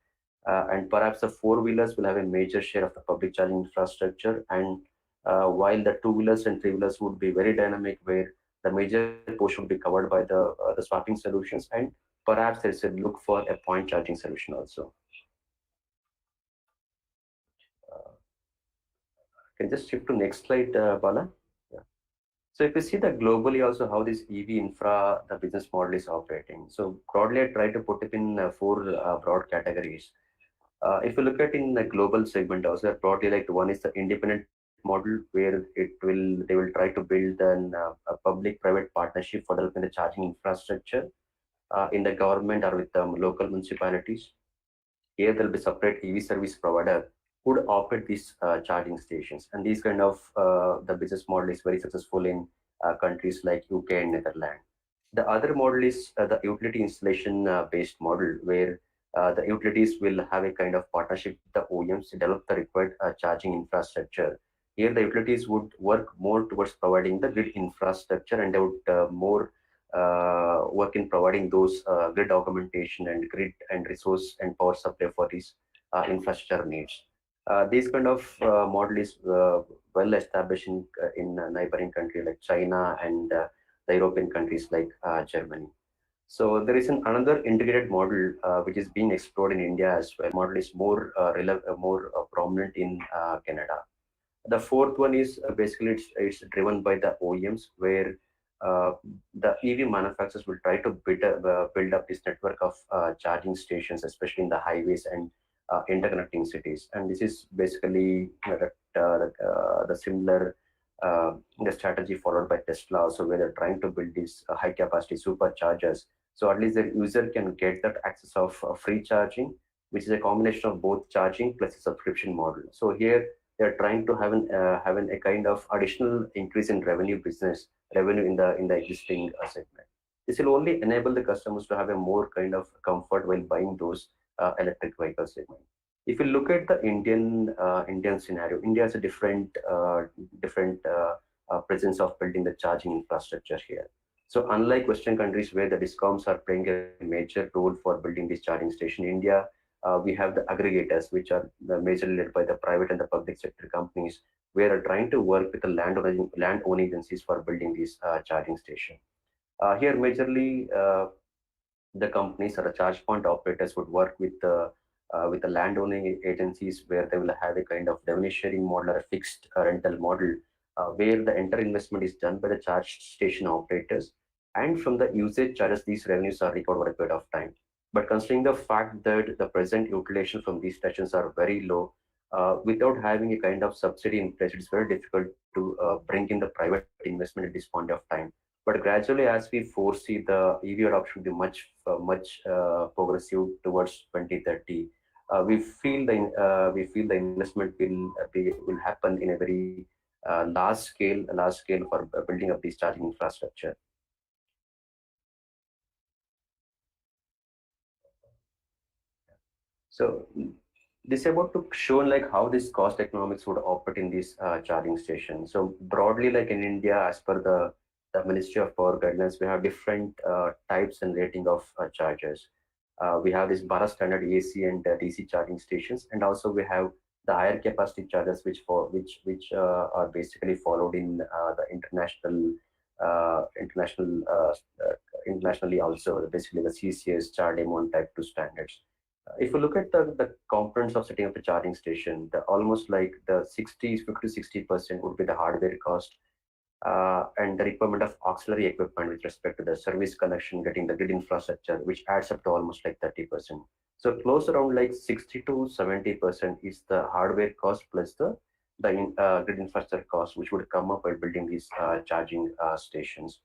And perhaps the four-wheelers will have a major share of the public charging infrastructure. And while the two-wheelers and three-wheelers would be very dynamic, where the major portion would be covered by the swapping solutions, and perhaps there's a look for a point charging solution also. Can just shift to next slide, Bala. Yeah. So if you see that globally also how this EV infra, the business model is operating. So broadly, I try to put it in four broad categories. If you look at in the global segment also, broadly like one is the independent model, where they will try to build a public-private partnership for developing the charging infrastructure in the government or with local municipalities. Here there will be separate EV service provider who would operate these charging stations, and these kind of the business model is very successful in countries like UK and Netherlands. The other model is the utility installation based model, where the utilities will have a kind of partnership with the OEMs to develop the required charging infrastructure. Here the utilities would work more towards providing the grid infrastructure, and they would more work in providing those grid augmentation and grid and resource and power supply for these infrastructure needs. This kind of model is well established in neighboring countries like China and the European countries like Germany. So there is another integrated model which is being explored in India as well. Model is more prominent in Canada. The fourth one is basically it's driven by the OEMs, where the EV manufacturers will try to build up this network of charging stations, especially in the highways and interconnecting cities. And this is basically the similar the strategy followed by Tesla also, where they're trying to build these high capacity superchargers. So at least the user can get that access of free charging, which is a combination of both charging plus a subscription model. So here they're trying to have a kind of additional increase in revenue in the existing segment. This will only enable the customers to have a more kind of comfort while buying those electric vehicle segment. If you look at the Indian scenario, India has a different presence of building the charging infrastructure here. So unlike Western countries where the discoms are playing a major role for building this charging station, in India we have the aggregators, which are majorly led by the private and the public sector companies, where are trying to work with the land-owning agencies for building these charging station. Here, majorly the companies or the charge point operators would work with the land-owning agencies, where they will have a kind of revenue sharing model or a fixed rental model, where the entire investment is done by the charge station operators, and from the usage charges, these revenues are recovered over a period of time. But considering the fact that the present utilization from these stations are very low, without having a kind of subsidy in place, it's very difficult to bring in the private investment at this point of time. But gradually, as we foresee the EV adoption to be much progressive towards 2030, we feel the investment will happen in a very large scale for building up this charging infrastructure. So this is about to show like how this cost economics would operate in this charging station. So broadly, like in India, as per the Ministry of Power guidelines, we have different types and rating of chargers. We have this Bharat standard AC and DC charging stations, and also we have the higher capacity chargers, which are basically followed in the internationally also, basically the CCS, CHAdeMO type 2 standards. If you look at the components of setting up a charging station, almost like the 50 to 60% would be the hardware cost, and the requirement of auxiliary equipment with respect to the service connection, getting the grid infrastructure, which adds up to almost like 30%. So close around like 60 to 70% is the hardware cost plus the grid infrastructure cost, which would come up while building these charging stations.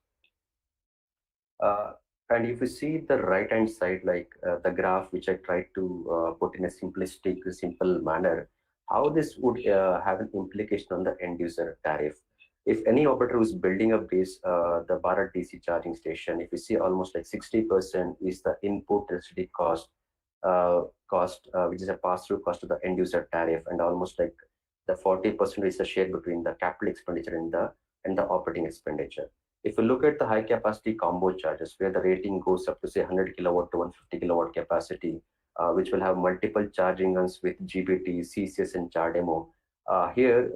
And if you see the right hand side, like the graph which I tried to put in a simple manner, how this would have an implication on the end user tariff. If any operator who's building up this the Bharat DC charging station, if you see almost like 60% is the input electricity cost, which is a pass-through cost to the end user tariff, and almost like the 40% is the share between the capital expenditure and the operating expenditure. If you look at the high capacity combo chargers, where the rating goes up to say 100 kilowatt to 150 kilowatt capacity, which will have multiple charging guns with GBT, CCS, and CHAdeMO. Here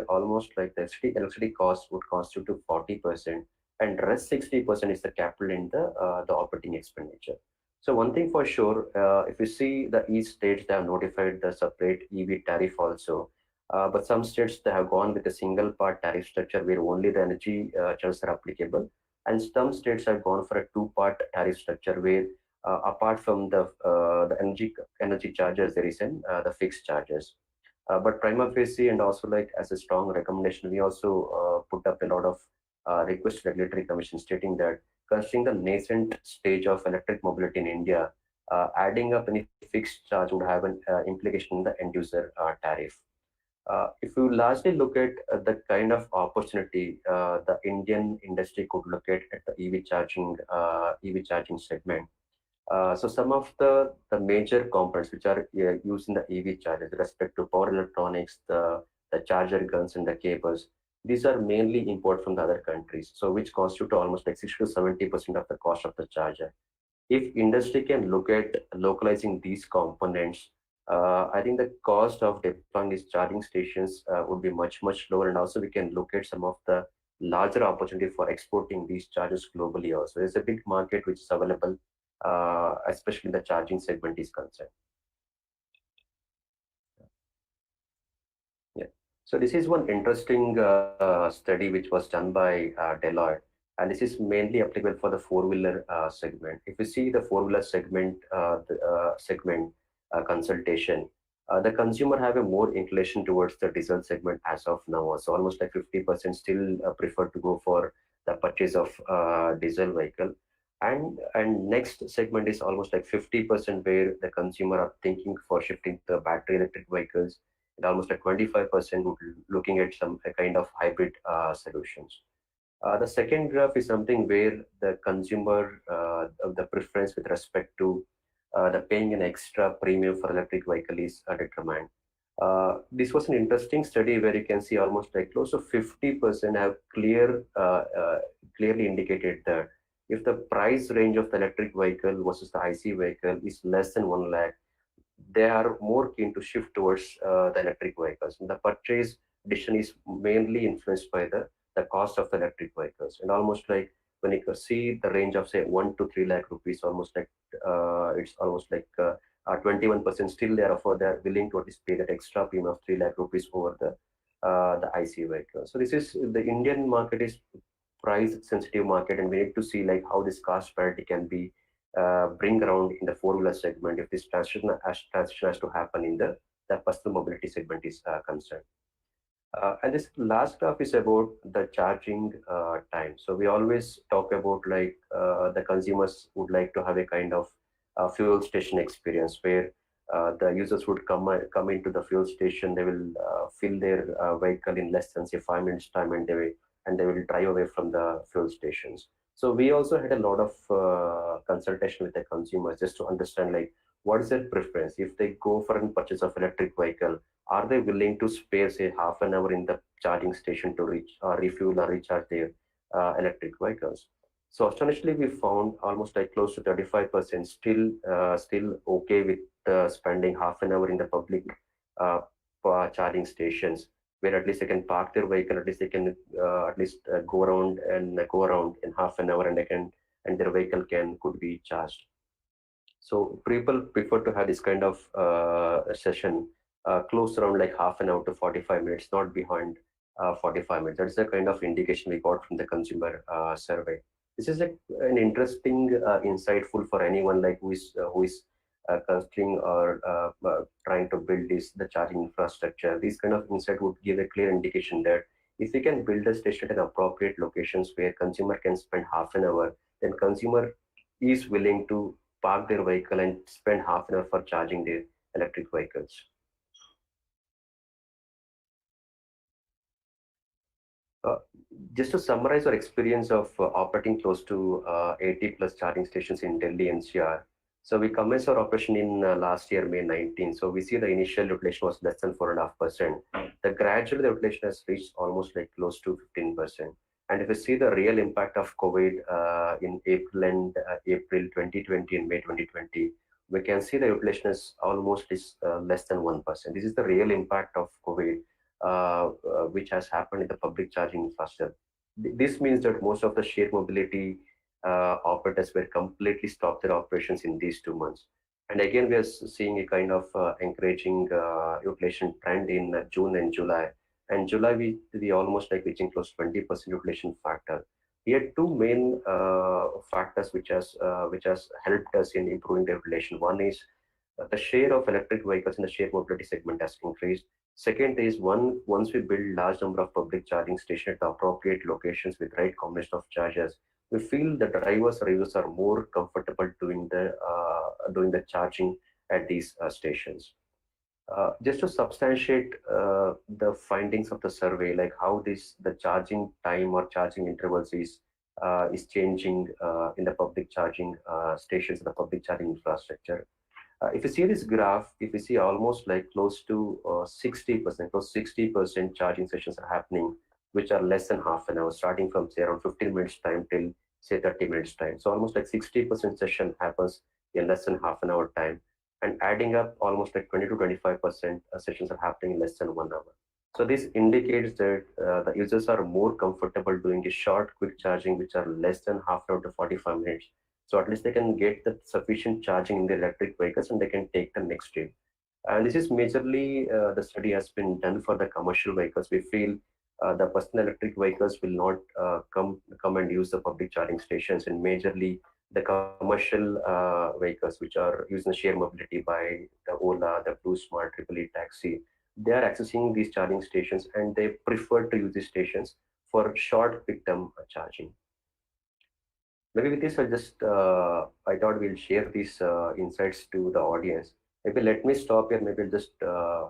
almost like the electricity cost would constitute to 40%, and rest 60% is the capital in the operating expenditure. So one thing for sure, if you see each states, they have notified the separate EV tariff also. But some states, they have gone with a single part tariff structure where only the energy charges are applicable, and some states have gone for a two-part tariff structure where apart from the energy charges, there is the fixed charges. But prima facie, and also like as a strong recommendation, we also put up a lot of request to regulatory commission stating that considering the nascent stage of electric mobility in India, adding up any fixed charge would have an implication in the end user tariff. If you largely look at the kind of opportunity the Indian industry could look at the EV charging segment. So some of the major components which are used in the EV chargers with respect to power electronics, the charger guns and the cables, these are mainly imported from the other countries, so which constitute almost like 60 to 70% of the cost of the charger. If industry can look at localizing these components, I think the cost of deploying these charging stations would be much lower, and also we can look at some of the larger opportunity for exporting these chargers globally also. There's a big market which is available, especially the charging segment is concerned. Yeah. So this is one interesting study which was done by Deloitte, and this is mainly applicable for the four-wheeler segment. If you see the four-wheeler segment, consultation, the consumer have a more inclination towards the diesel segment as of now. So almost like 50% still prefer to go for the purchase of diesel vehicle. And next segment is almost like 50% where the consumer are thinking for shifting to battery electric vehicles, and almost like 25% would looking at some kind of hybrid solutions. The second graph is something where the consumer, the preference with respect to the paying an extra premium for electric vehicle is determined. This was an interesting study where you can see almost like close to 50% have clearly indicated that if the price range of the electric vehicle versus the IC vehicle is less than 1 lakh, they are more keen to shift towards the electric vehicles. And the purchase decision is mainly influenced by the cost of the electric vehicles. And almost like when you see the range of say 1 to 3 lakh rupees, almost like it's almost like 21% still they are willing to pay that extra premium of 3 lakh rupees over the IC vehicle. So this is the Indian market is price sensitive market, and we need to see like how this cost parity can be bring around in the four-wheeler segment if this transition has to happen in the personal mobility segment is concerned. And this last graph is about the charging time. So we always talk about like the consumers would like to have a kind of fuel station experience where the users would come into the fuel station. They will fill their vehicle in less than say 5 minutes time, and they will drive away from the fuel stations. So we also had a lot of consultation with the consumers just to understand like what is their preference. If they go for a purchase of electric vehicle, are they willing to spare say half an hour in the charging station to refuel or recharge their electric vehicles? So astonishingly, we found almost like close to 35% still okay with spending half an hour in the public charging stations, where at least they can park their vehicle, at least they can go around in half an hour, and their vehicle could be charged. So people prefer to have this kind of session close around like half an hour to 45 minutes, not behind 45 minutes. That's the kind of indication we got from the consumer survey. This is like an interesting, insightful for anyone like who is considering or trying to build the charging infrastructure. This kind of insight would give a clear indication that if we can build a station at appropriate locations where consumer can spend half an hour, then consumer is willing to park their vehicle and spend half an hour for charging their electric vehicles. Just to summarize our experience of operating close to 80 plus charging stations in Delhi NCR. So we commenced our operation in last year, May 19. So we see the initial utilization was less than 4.5%. The gradual utilization has reached almost like close to 15%. And if you see the real impact of COVID in April 2020 and May 2020, we can see the utilization is almost less than 1%. This is the real impact of COVID, which has happened in the public charging infrastructure. This means that most of the shared mobility operators were completely stopped their operations in these 2 months. And again, we are seeing a kind of encouraging utilization trend in June and July. And July, we almost like reaching close to 20% utilization factor. Here, two main factors which has helped us in improving the utilization. One is the share of electric vehicles in the shared mobility segment has increased. Second is once we build large number of public charging stations at the appropriate locations with right combination of chargers, we feel the drivers or users are more comfortable doing the charging at these stations. Just to substantiate the findings of the survey, like how the charging time or charging intervals is changing in the public charging stations, the public charging infrastructure. If you see this graph, if you see almost like close to 60% charging sessions are happening, which are less than half an hour, starting from say around 15 minutes time till say 30 minutes time. So almost like 60% session happens in less than half an hour time, and adding up almost like 20 to 25% sessions are happening in less than 1 hour. So this indicates that the users are more comfortable doing a short, quick charging, which are less than half an hour to 45 minutes. So at least they can get the sufficient charging in the electric vehicles and they can take the next step. And this is majorly the study has been done for the commercial vehicles. We feel the personal electric vehicles will not come and use the public charging stations, and majorly the commercial vehicles which are using share mobility by the Ola, the Blue Smart, Triple E Taxi, they are accessing these charging stations and they prefer to use these stations for short quick term charging. Maybe with this, I thought we'll share these insights to the audience. Maybe let me stop here. Maybe I'll just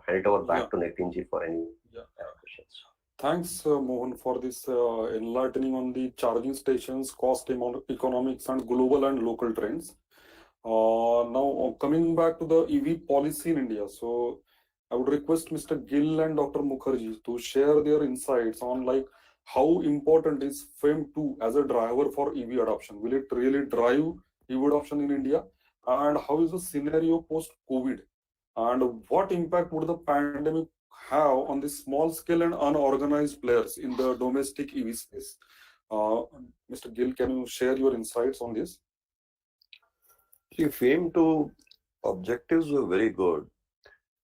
hand it over back to Nitinji for any questions. Thanks, Mohan, for this enlightening on the charging stations, cost, economics, and global and local trends. Now, coming back to the EV policy in India. So, I would request Mr. Gill and Dr. Mukherji to share their insights on like how important is FAME 2 as a driver for EV adoption. Will it really drive EV adoption in India? And how is the scenario post-COVID? And what impact would the pandemic have on the small scale and unorganized players in the domestic EV space? Mr. Gill, can you share your insights on this? See, FAME 2 objectives were very good,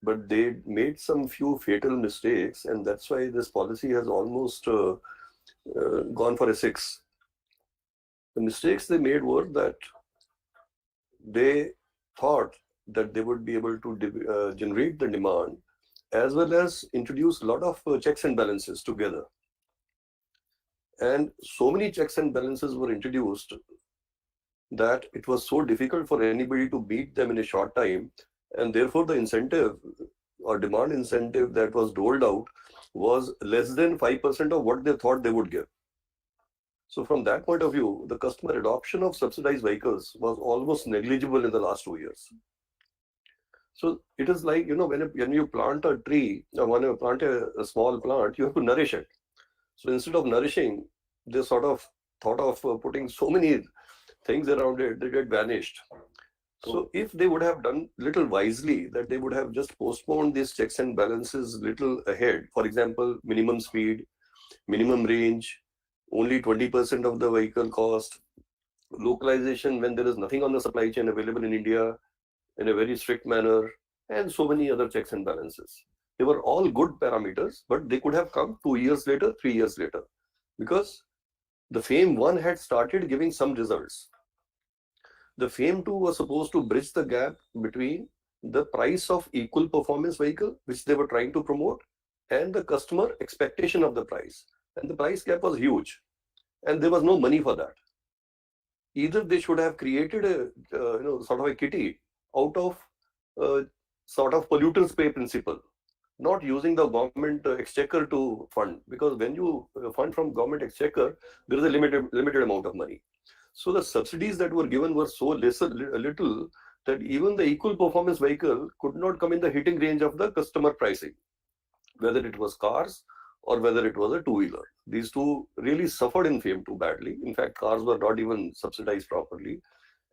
but they made some few fatal mistakes, and that's why this policy has almost gone for a 6. The mistakes they made were that they thought that they would be able to generate the demand as well as introduce a lot of checks and balances together. And so many checks and balances were introduced that it was so difficult for anybody to beat them in a short time, and therefore the incentive or demand incentive that was doled out was less than 5% of what they thought they would give. So from that point of view, the customer adoption of subsidized vehicles was almost negligible in the last 2 years. So it is like, you know, when you plant a tree, when you plant a small plant, you have to nourish it. So instead of nourishing, they sort of thought of putting so many things around it that it vanished. So if they would have done little wisely, that they would have just postponed these checks and balances little ahead. For example, minimum speed, minimum range, only 20% of the vehicle cost, localization when there is nothing on the supply chain available in India in a very strict manner, and so many other checks and balances. They were all good parameters, but they could have come 2 years later, 3 years later, because the FAME 1 had started giving some results. The FAME 2 was supposed to bridge the gap between the price of equal performance vehicle, which they were trying to promote, and the customer expectation of the price. And the price gap was huge, and there was no money for that. Either they should have created a sort of a kitty out of sort of polluters pay principle, not using the government exchequer to fund, because when you fund from government exchequer, there is a limited amount of money. So the subsidies that were given were so little that even the equal performance vehicle could not come in the hitting range of the customer pricing, whether it was cars or whether it was a two-wheeler. These two really suffered in FAME 2 badly. In fact, cars were not even subsidized properly.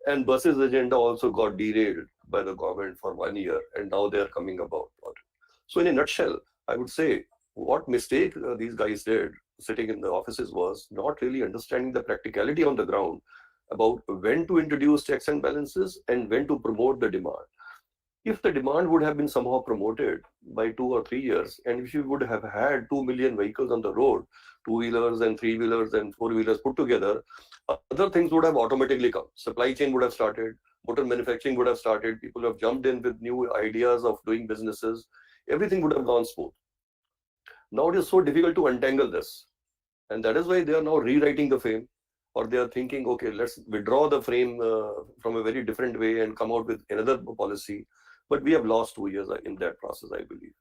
And buses agenda also got derailed by the government for 1 year, and now they are coming about. So in a nutshell, I would say what mistake these guys did sitting in the offices was not really understanding the practicality on the ground about when to introduce checks and balances and when to promote the demand. If the demand would have been somehow promoted by 2 or 3 years, and if you would have had 2 million vehicles on the road, two-wheelers and three-wheelers and four-wheelers put together, other things would have automatically come. Supply chain would have started, motor manufacturing would have started, people have jumped in with new ideas of doing businesses, everything would have gone smooth. Now it is so difficult to untangle this. And that is why they are now rewriting the FAME, or they are thinking, okay, let's withdraw the FAME from a very different way and come out with another policy. But we have lost 2 years in that process, I believe.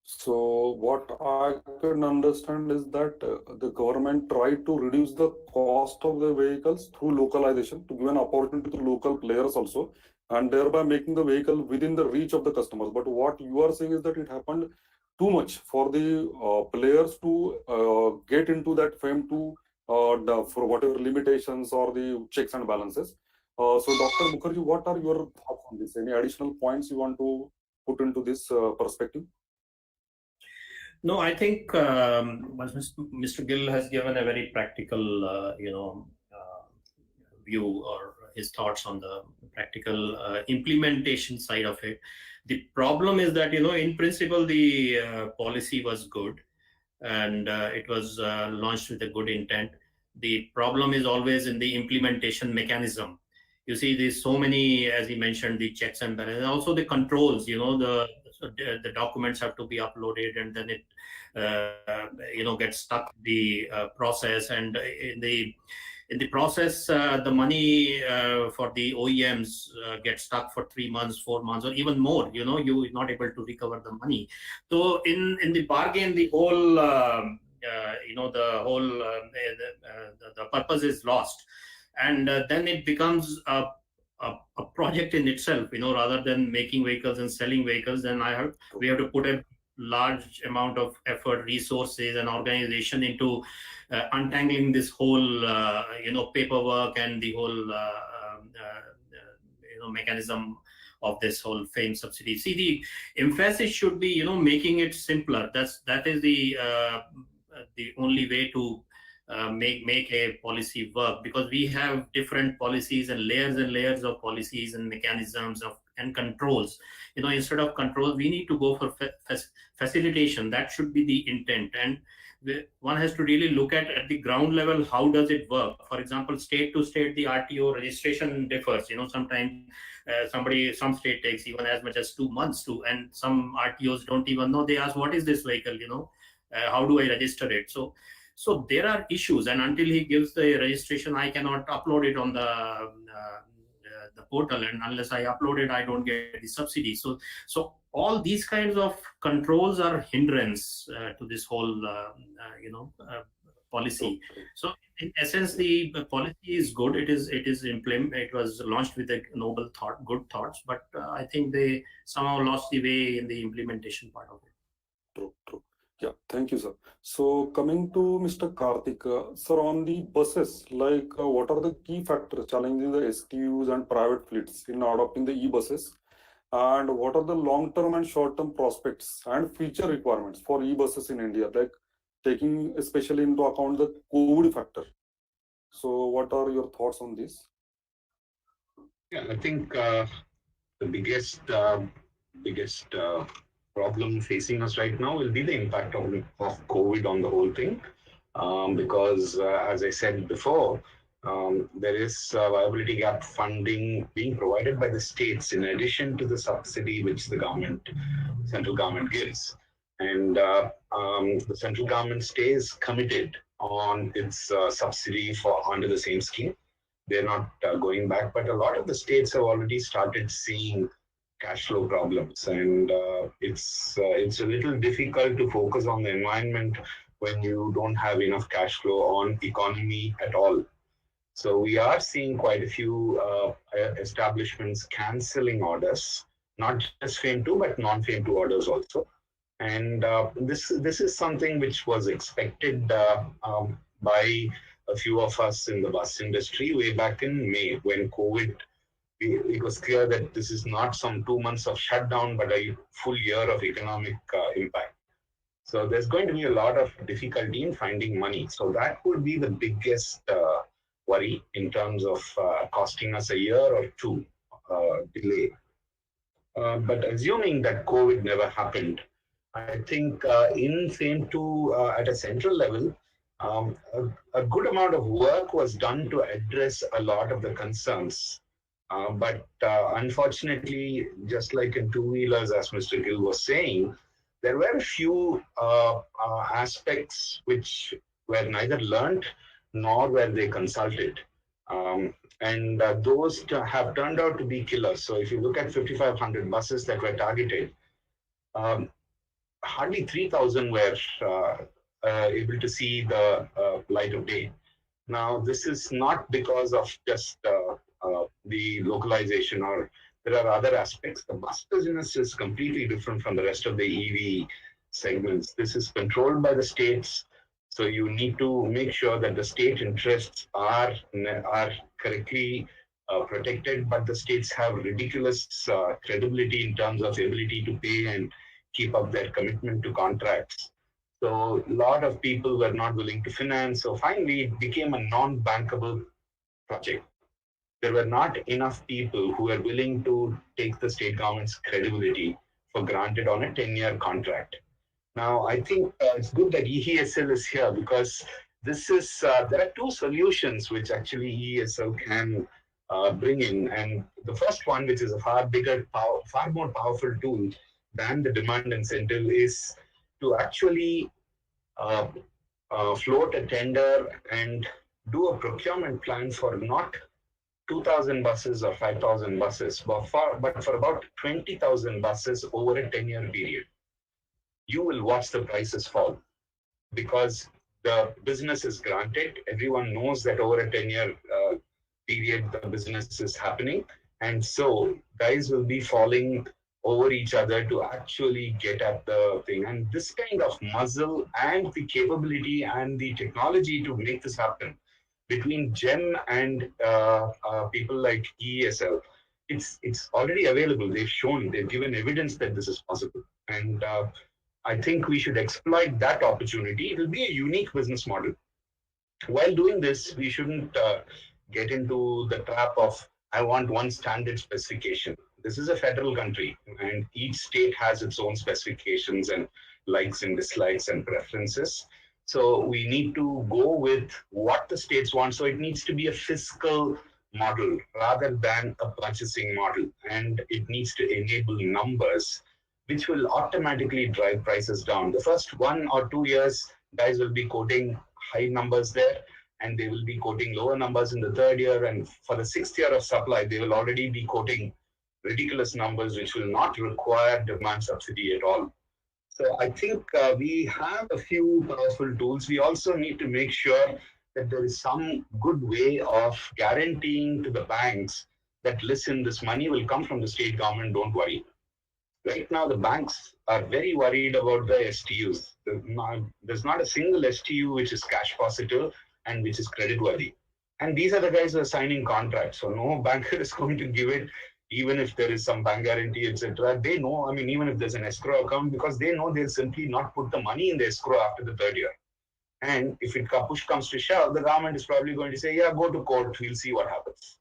So what I can understand is that the government tried to reduce the cost of the vehicles through localization to give an opportunity to local players also, and thereby making the vehicle within the reach of the customers. But what you are saying is that it happened too much for the players to get into that FAME 2 for whatever limitations or the checks and balances. So Dr. Mukherji, what are your thoughts on this? Any additional points you want to put into this perspective? No, I think Mr. Gill has given a very practical, view or his thoughts on the practical implementation side of it. The problem is that, in principle, the policy was good and it was launched with a good intent. The problem is always in the implementation mechanism. You see, there's so many, as he mentioned, the checks and balances, and also the controls. The documents have to be uploaded, and then it, gets stuck the process. And in the process, the money for the OEMs gets stuck for 3 months, 4 months, or even more. You're not able to recover the money. So in the bargain, the whole the purpose is lost, and then it becomes a project in itself. Rather than making vehicles and selling vehicles, then we have to put a large amount of effort, resources, and organization into untangling this whole paperwork and the whole mechanism of this whole FAME subsidy. See, the emphasis should be making it simpler. That is the only way to make a policy work, because we have different policies and layers of policies and mechanisms and controls. Instead of controls, we need to go for facilitation. That should be the intent, and one has to really look at the ground level, how does it work. For example, state to state, the RTO registration differs. Sometimes some state takes even as much as 2 months to, and some RTOs don't even know. They ask, what is this vehicle? How do I register it? So there are issues, and until he gives the registration, I cannot upload it on the portal, and unless I upload it, I don't get the subsidy. So all these kinds of controls are hindrance to this whole policy. So in essence, the policy is good. It was launched with a noble thought, good thoughts, but I think they somehow lost the way in the implementation part of it. True. Yeah, thank you, sir. So coming to Mr. Karthik, sir, on the buses, what are the key factors challenging the STUs and private fleets in adopting the e-buses? And what are the long-term and short-term prospects and feature requirements for e-buses in India, taking especially into account the COVID factor? So what are your thoughts on this? Yeah, I think the biggest problem facing us right now will be the impact of COVID on the whole thing, because as I said before, there is viability gap funding being provided by the states in addition to the subsidy which the central government gives, and the central government stays committed on its subsidy under the same scheme. They're not going back, but a lot of the states have already started seeing cash flow problems, and it's a little difficult to focus on the environment when you don't have enough cash flow on economy at all. So we are seeing quite a few establishments cancelling orders, not just FAME 2 but non-FAME 2 orders also. And this is something which was expected by a few of us in the bus industry way back in May when COVID. It was clear that this is not some 2 months of shutdown, but a full year of economic impact. So there's going to be a lot of difficulty in finding money. So that would be the biggest worry in terms of costing us a year or two delay. But assuming that COVID never happened, I think in FAME 2 at a central level, a good amount of work was done to address a lot of the concerns. But unfortunately, just like in two-wheelers, as Mr. Gill was saying, there were a few aspects which were neither learned nor were they consulted. And those have turned out to be killers. So if you look at 5,500 buses that were targeted, hardly 3,000 were able to see the light of day. Now, this is not because of just the localization, or there are other aspects. The bus business is completely different from the rest of the EV segments. This is controlled by the states, so you need to make sure that the state interests are correctly protected, but the states have ridiculous credibility in terms of ability to pay and keep up their commitment to contracts. So a lot of people were not willing to finance. So finally, it became a non-bankable project. There were not enough people who were willing to take the state government's credibility for granted on a 10-year contract. Now, I think it's good that EESL is here because this is there are two solutions which actually EESL can bring in. And the first one, which is a far bigger, far more powerful tool than the demand incentive, is to actually float a tender and do a procurement plan for not 2,000 buses or 5,000 buses, but for about 20,000 buses over a 10-year period. You will watch the prices fall because the business is granted. Everyone knows that over a 10-year period, the business is happening. And so guys will be falling over each other to actually get at the thing. And this kind of muscle and the capability and the technology to make this happen between GEM and people like EESL, it's already available. They've given evidence that this is possible. And I think we should exploit that opportunity. It will be a unique business model. While doing this, we shouldn't get into the trap of, I want one standard specification. This is a federal country, and each state has its own specifications and likes and dislikes and preferences. So we need to go with what the states want. So it needs to be a fiscal model rather than a purchasing model. And it needs to enable numbers, which will automatically drive prices down. The first 1 or 2 years, guys will be quoting high numbers there, and they will be quoting lower numbers in the third year. And for the 6th year of supply, they will already be quoting ridiculous numbers, which will not require demand subsidy at all. So I think we have a few powerful tools. We also need to make sure that there is some good way of guaranteeing to the banks that, listen, this money will come from the state government, don't worry. Right now, the banks are very worried about the STUs. There's not a single STU which is cash positive and which is creditworthy. And these are the guys who are signing contracts. So no banker is going to give it, even if there is some bank guarantee, etc. They know, I mean, even if there's an escrow account, because they know they'll simply not put the money in the escrow after the third year. And if push comes to shove, the government is probably going to say, yeah, go to court, we'll see what happens.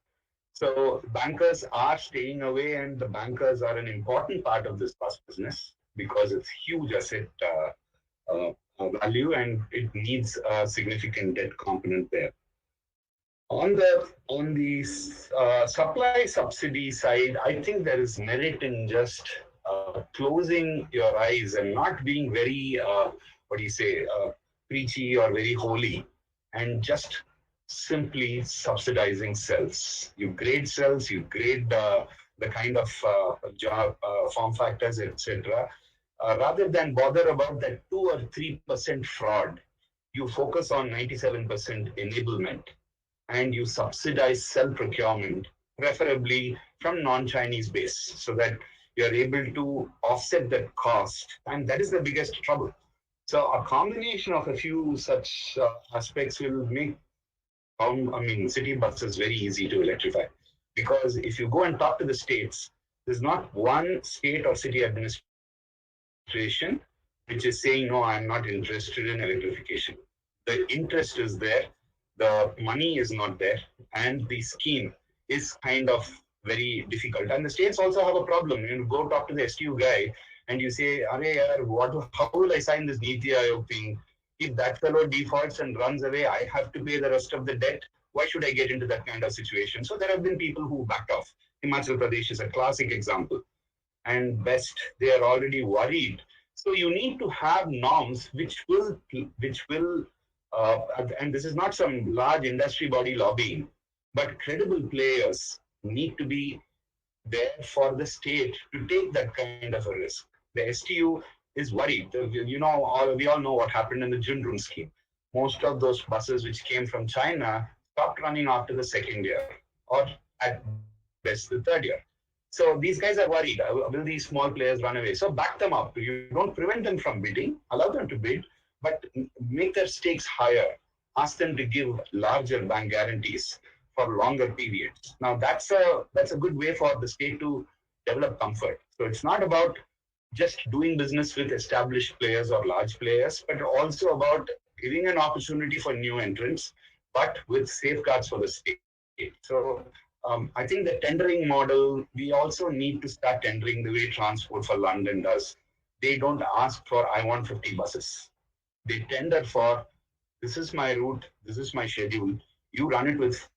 So bankers are staying away, and the bankers are an important part of this bus business because it's huge asset value and it needs a significant debt component there. On the supply subsidy side, I think there is merit in just closing your eyes and not being very, preachy or very holy, and just simply subsidizing cells. You grade cells, you grade the kind of form factors, etc. Rather than bother about that 2 or 3% fraud, you focus on 97% enablement. And you subsidize cell procurement, preferably from non-Chinese base, so that you're able to offset that cost. And that is the biggest trouble. So a combination of a few such aspects will make city buses very easy to electrify. Because if you go and talk to the states, there's not one state or city administration which is saying, no, I'm not interested in electrification. The interest is there. The money is not there, and the scheme is kind of very difficult. And the states also have a problem. You go talk to the STU guy and you say, how will I sign this Niti Aayog thing? If that fellow defaults and runs away, I have to pay the rest of the debt. Why should I get into that kind of situation? So there have been people who backed off. Himachal Pradesh is a classic example. And West, they are already worried. So you need to have norms which will and this is not some large industry body lobbying, but credible players need to be there for the state to take that kind of a risk. The STU is worried. We all know what happened in the Junrun scheme. Most of those buses which came from China stopped running after the second year, or at best the third year. So these guys are worried. Will these small players run away? So back them up. You don't prevent them from bidding. Allow them to bid, but make their stakes higher. Ask them to give larger bank guarantees for longer periods. Now that's a good way for the state to develop comfort. So it's not about just doing business with established players or large players, but also about giving an opportunity for new entrants, but with safeguards for the state. So I think the tendering model, we also need to start tendering the way Transport for London does. They don't ask for, I want 50 buses. They tender for, this is my route, this is my schedule. You run it with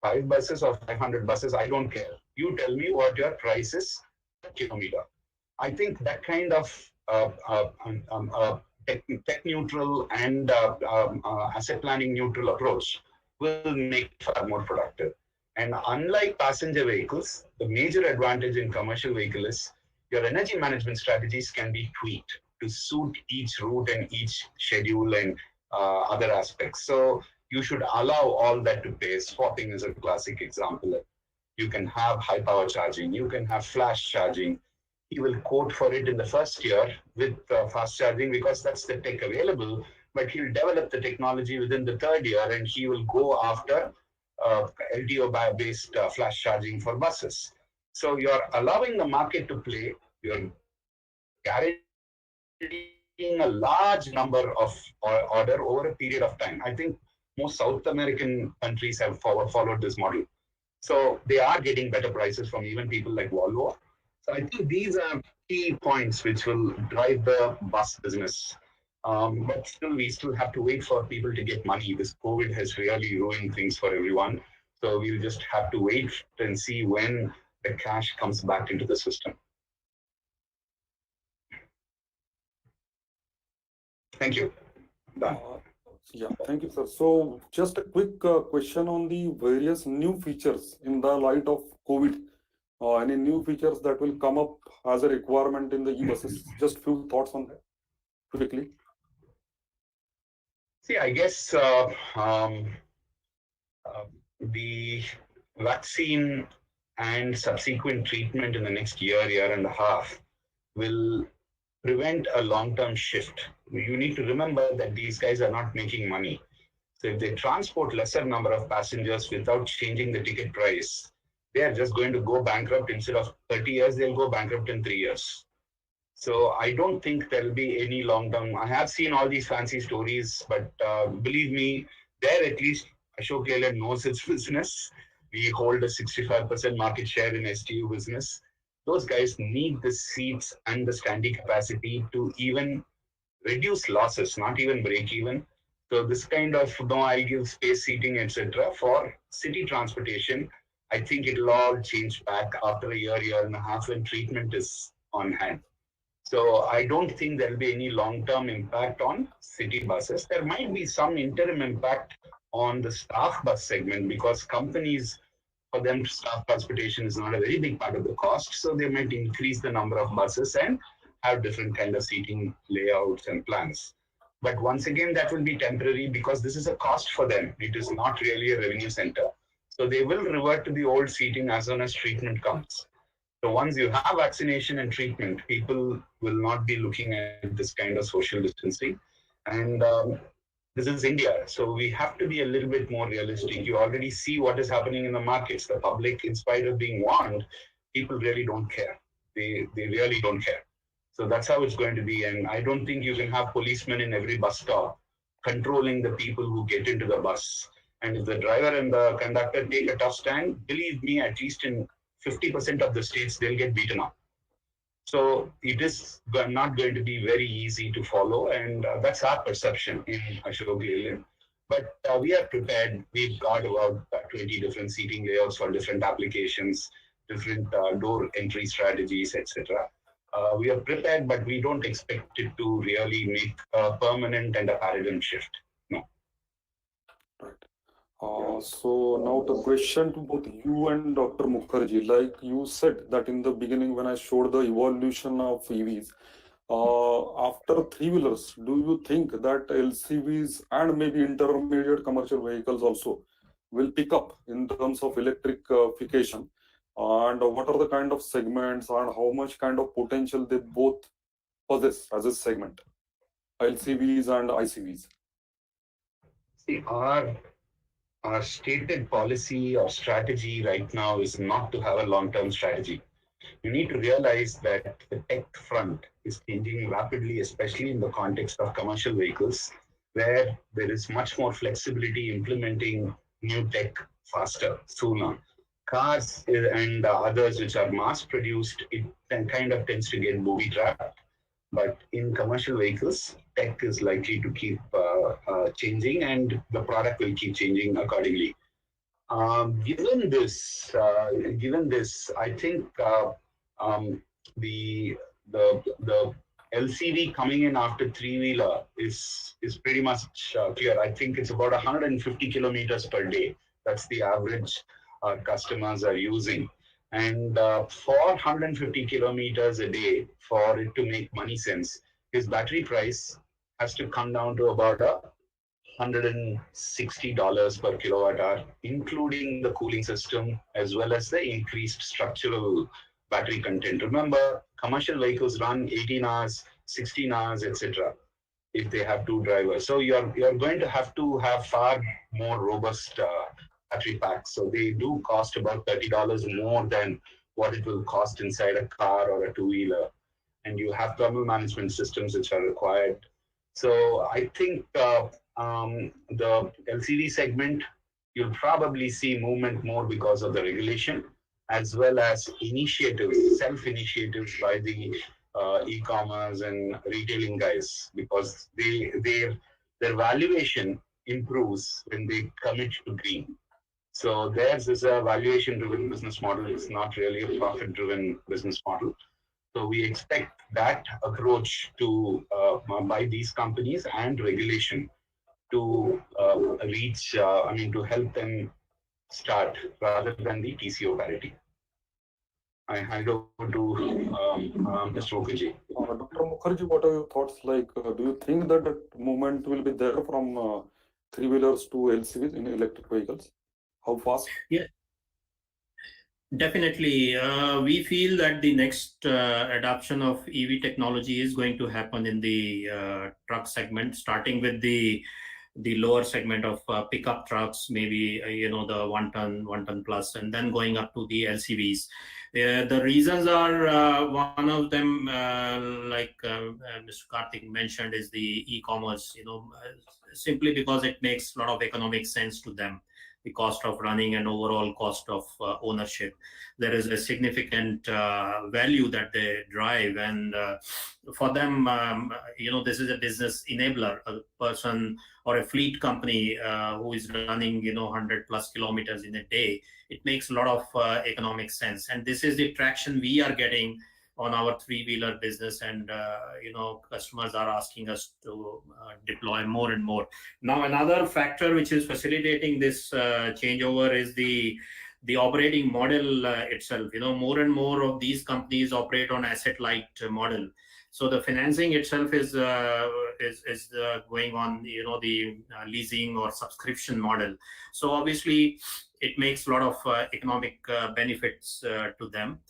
5 buses or 500 buses, I don't care. You tell me what your price is per kilometer. I think that kind of tech neutral and asset planning neutral approach will make it far more productive. And unlike passenger vehicles, the major advantage in commercial vehicle is your energy management strategies can be tweaked to suit each route and each schedule and other aspects. So you should allow all that to play. Swapping is a classic example. You can have high power charging, you can have flash charging. He will quote for it in the first year with fast charging because that's the tech available, but he'll develop the technology within the third year and he will go after LTO-based flash charging for buses. So you're allowing the market to play, you're guaranteeing a large number of order over a period of time. I think most South American countries have followed this model. So they are getting better prices from even people like Volvo. So I think these are key points which will drive the bus business. But still, we still have to wait for people to get money. This COVID has really ruined things for everyone. So we'll just have to wait and see when the cash comes back into the system. Thank you. Done. Yeah, thank you, sir. So just a quick question on the various new features in the light of COVID. Any new features that will come up as a requirement in the e-buses? Just few thoughts on that quickly. See, I guess the vaccine and subsequent treatment in the next year and a half will prevent a long-term shift. You need to remember that these guys are not making money. So if they transport lesser number of passengers without changing the ticket price, they are just going to go bankrupt. Instead of 30 years, they'll go bankrupt in 3 years. So I don't think there'll be any long-term. I have seen all these fancy stories, but believe me, there at least Ashok Leyland knows its business. We hold a 65% market share in STU business. Those guys need the seats and the standing capacity to even reduce losses, not even break even. So this kind of, no, I'll give space seating, etc. for city transportation, I think it'll all change back after a year and a half when treatment is on hand. So I don't think there'll be any long-term impact on city buses. There might be some interim impact on the staff bus segment because companies, for them, staff transportation is not a very big part of the cost. So they might increase the number of buses and have different kind of seating layouts and plans. But once again, that will be temporary because this is a cost for them. It is not really a revenue center. So they will revert to the old seating as soon as treatment comes. So once you have vaccination and treatment, people will not be looking at this kind of social distancing. And this is India. So we have to be a little bit more realistic. You already see what is happening in the markets. The public, in spite of being warned, people really don't care. They really don't care. So that's how it's going to be. And I don't think you can have policemen in every bus stop controlling the people who get into the bus. And if the driver and the conductor take a tough stand, believe me, at least in 50% of the states, they'll get beaten up. So it is not going to be very easy to follow. And that's our perception in Ashok Leyland. But we are prepared. We've got about 20 different seating layouts for different applications, different door entry strategies, etc. We are prepared, but we don't expect it to really make a permanent and a paradigm shift. No. Right. So now the question to both you and Dr. Mukherji, like you said that in the beginning when I showed the evolution of EVs, after three-wheelers, do you think that LCVs and maybe intermediate commercial vehicles also will pick up in terms of electrification? And what are the kind of segments and how much kind of potential they both possess as a segment, LCVs and ICVs? See, our our stated policy or strategy right now is not to have a long-term strategy. You need to realize that the tech front is changing rapidly, especially in the context of commercial vehicles, where there is much more flexibility implementing new tech faster, sooner. Cars and others which are mass produced, it kind of tends to get booby trapped. But in commercial vehicles, tech is likely to keep changing and the product will keep changing accordingly. Given this, I think the the LCV coming in after three-wheeler is pretty much clear. I think it's about 150 kilometers per day. That's the average our customers are using. And for 150 kilometers a day, for it to make money sense, his battery price has to come down to about $160 per kilowatt hour, including the cooling system as well as the increased structural battery content. Remember, commercial vehicles run 18 hours, 16 hours, etc. if they have two drivers. So you're going to have far more robust battery packs. So they do cost about $30 more than what it will cost inside a car or a two-wheeler. And you have thermal management systems which are required. So I think the LCV segment, you'll probably see movement more because of the regulation, as well as initiatives, self-initiatives by the e-commerce and retailing guys, because their valuation improves when they commit to green. So theirs is a valuation-driven business model. It's not really a profit-driven business model. So we expect that approach to by these companies and regulation to reach, to help them start rather than the TCO parity. I hand over to Mr. Mukherji. Dr. Mukherji, what are your thoughts? Like, do you think that the movement will be there from three-wheelers to LCVs in electric vehicles? How fast? Yeah, definitely. We feel that the next adoption of EV technology is going to happen in the truck segment, starting with the lower segment of pickup trucks, maybe the 1 ton plus, and then going up to the LCVs. The reasons are one of them, like Mr. Karthick mentioned, is the e-commerce. Simply because it makes a lot of economic sense to them. The cost of running and overall cost of ownership. There is a significant value that they drive, and for them, this is a business enabler. A person or a fleet company who is running 100 plus kilometers in a day, it makes a lot of economic sense, and this is the traction we are getting on our three-wheeler business, and customers are asking us to deploy more and more. Now, another factor which is facilitating this changeover is the operating model itself. More and more of these companies operate on asset-light model. So the financing itself is going on, the leasing or subscription model. So obviously, it makes a lot of economic benefits to them.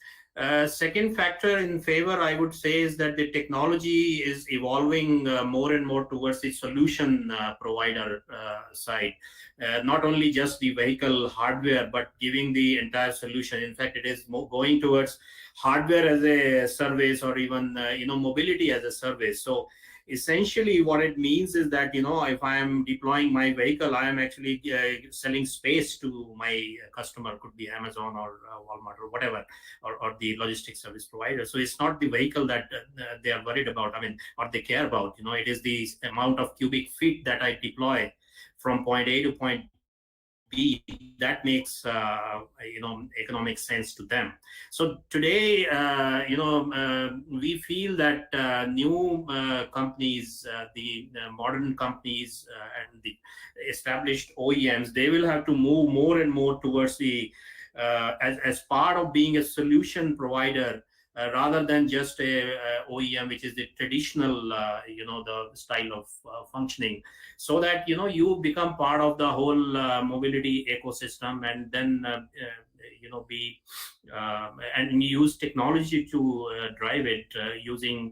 Second factor in favor, I would say, is that the technology is evolving more and more towards the solution provider side. Not only just the vehicle hardware, but giving the entire solution. In fact, it is going towards hardware as a service, or even mobility as a service. So essentially what it means is that if I am deploying my vehicle, I am actually selling space to my customer. Could be Amazon or Walmart or whatever, or the logistics service provider. So it's not the vehicle that they are worried about, or they care about. It is the amount of cubic feet that I deploy from point A to point B that makes economic sense to them. So today, we feel that new companies, the modern companies and the established OEMs, they will have to move more and more towards the as part of being a solution provider. Rather than just a OEM, which is the traditional, the style of functioning, so that you become part of the whole mobility ecosystem, and then and use technology to drive it using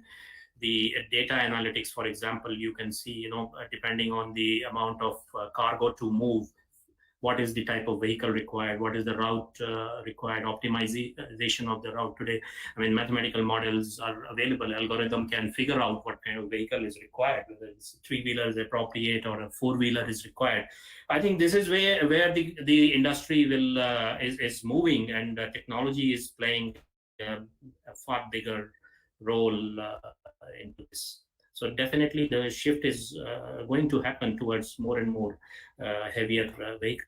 the data analytics. For example, you can see, depending on the amount of cargo to move what is the type of vehicle required, what is the route required, optimization of the route today. I mean, mathematical models are available. Algorithm can figure out what kind of vehicle is required, whether it's three-wheeler is appropriate or a four-wheeler is required. I think this is where the industry will is moving, and technology is playing a far bigger role into this. So definitely the shift is going to happen towards more and more heavier vehicles.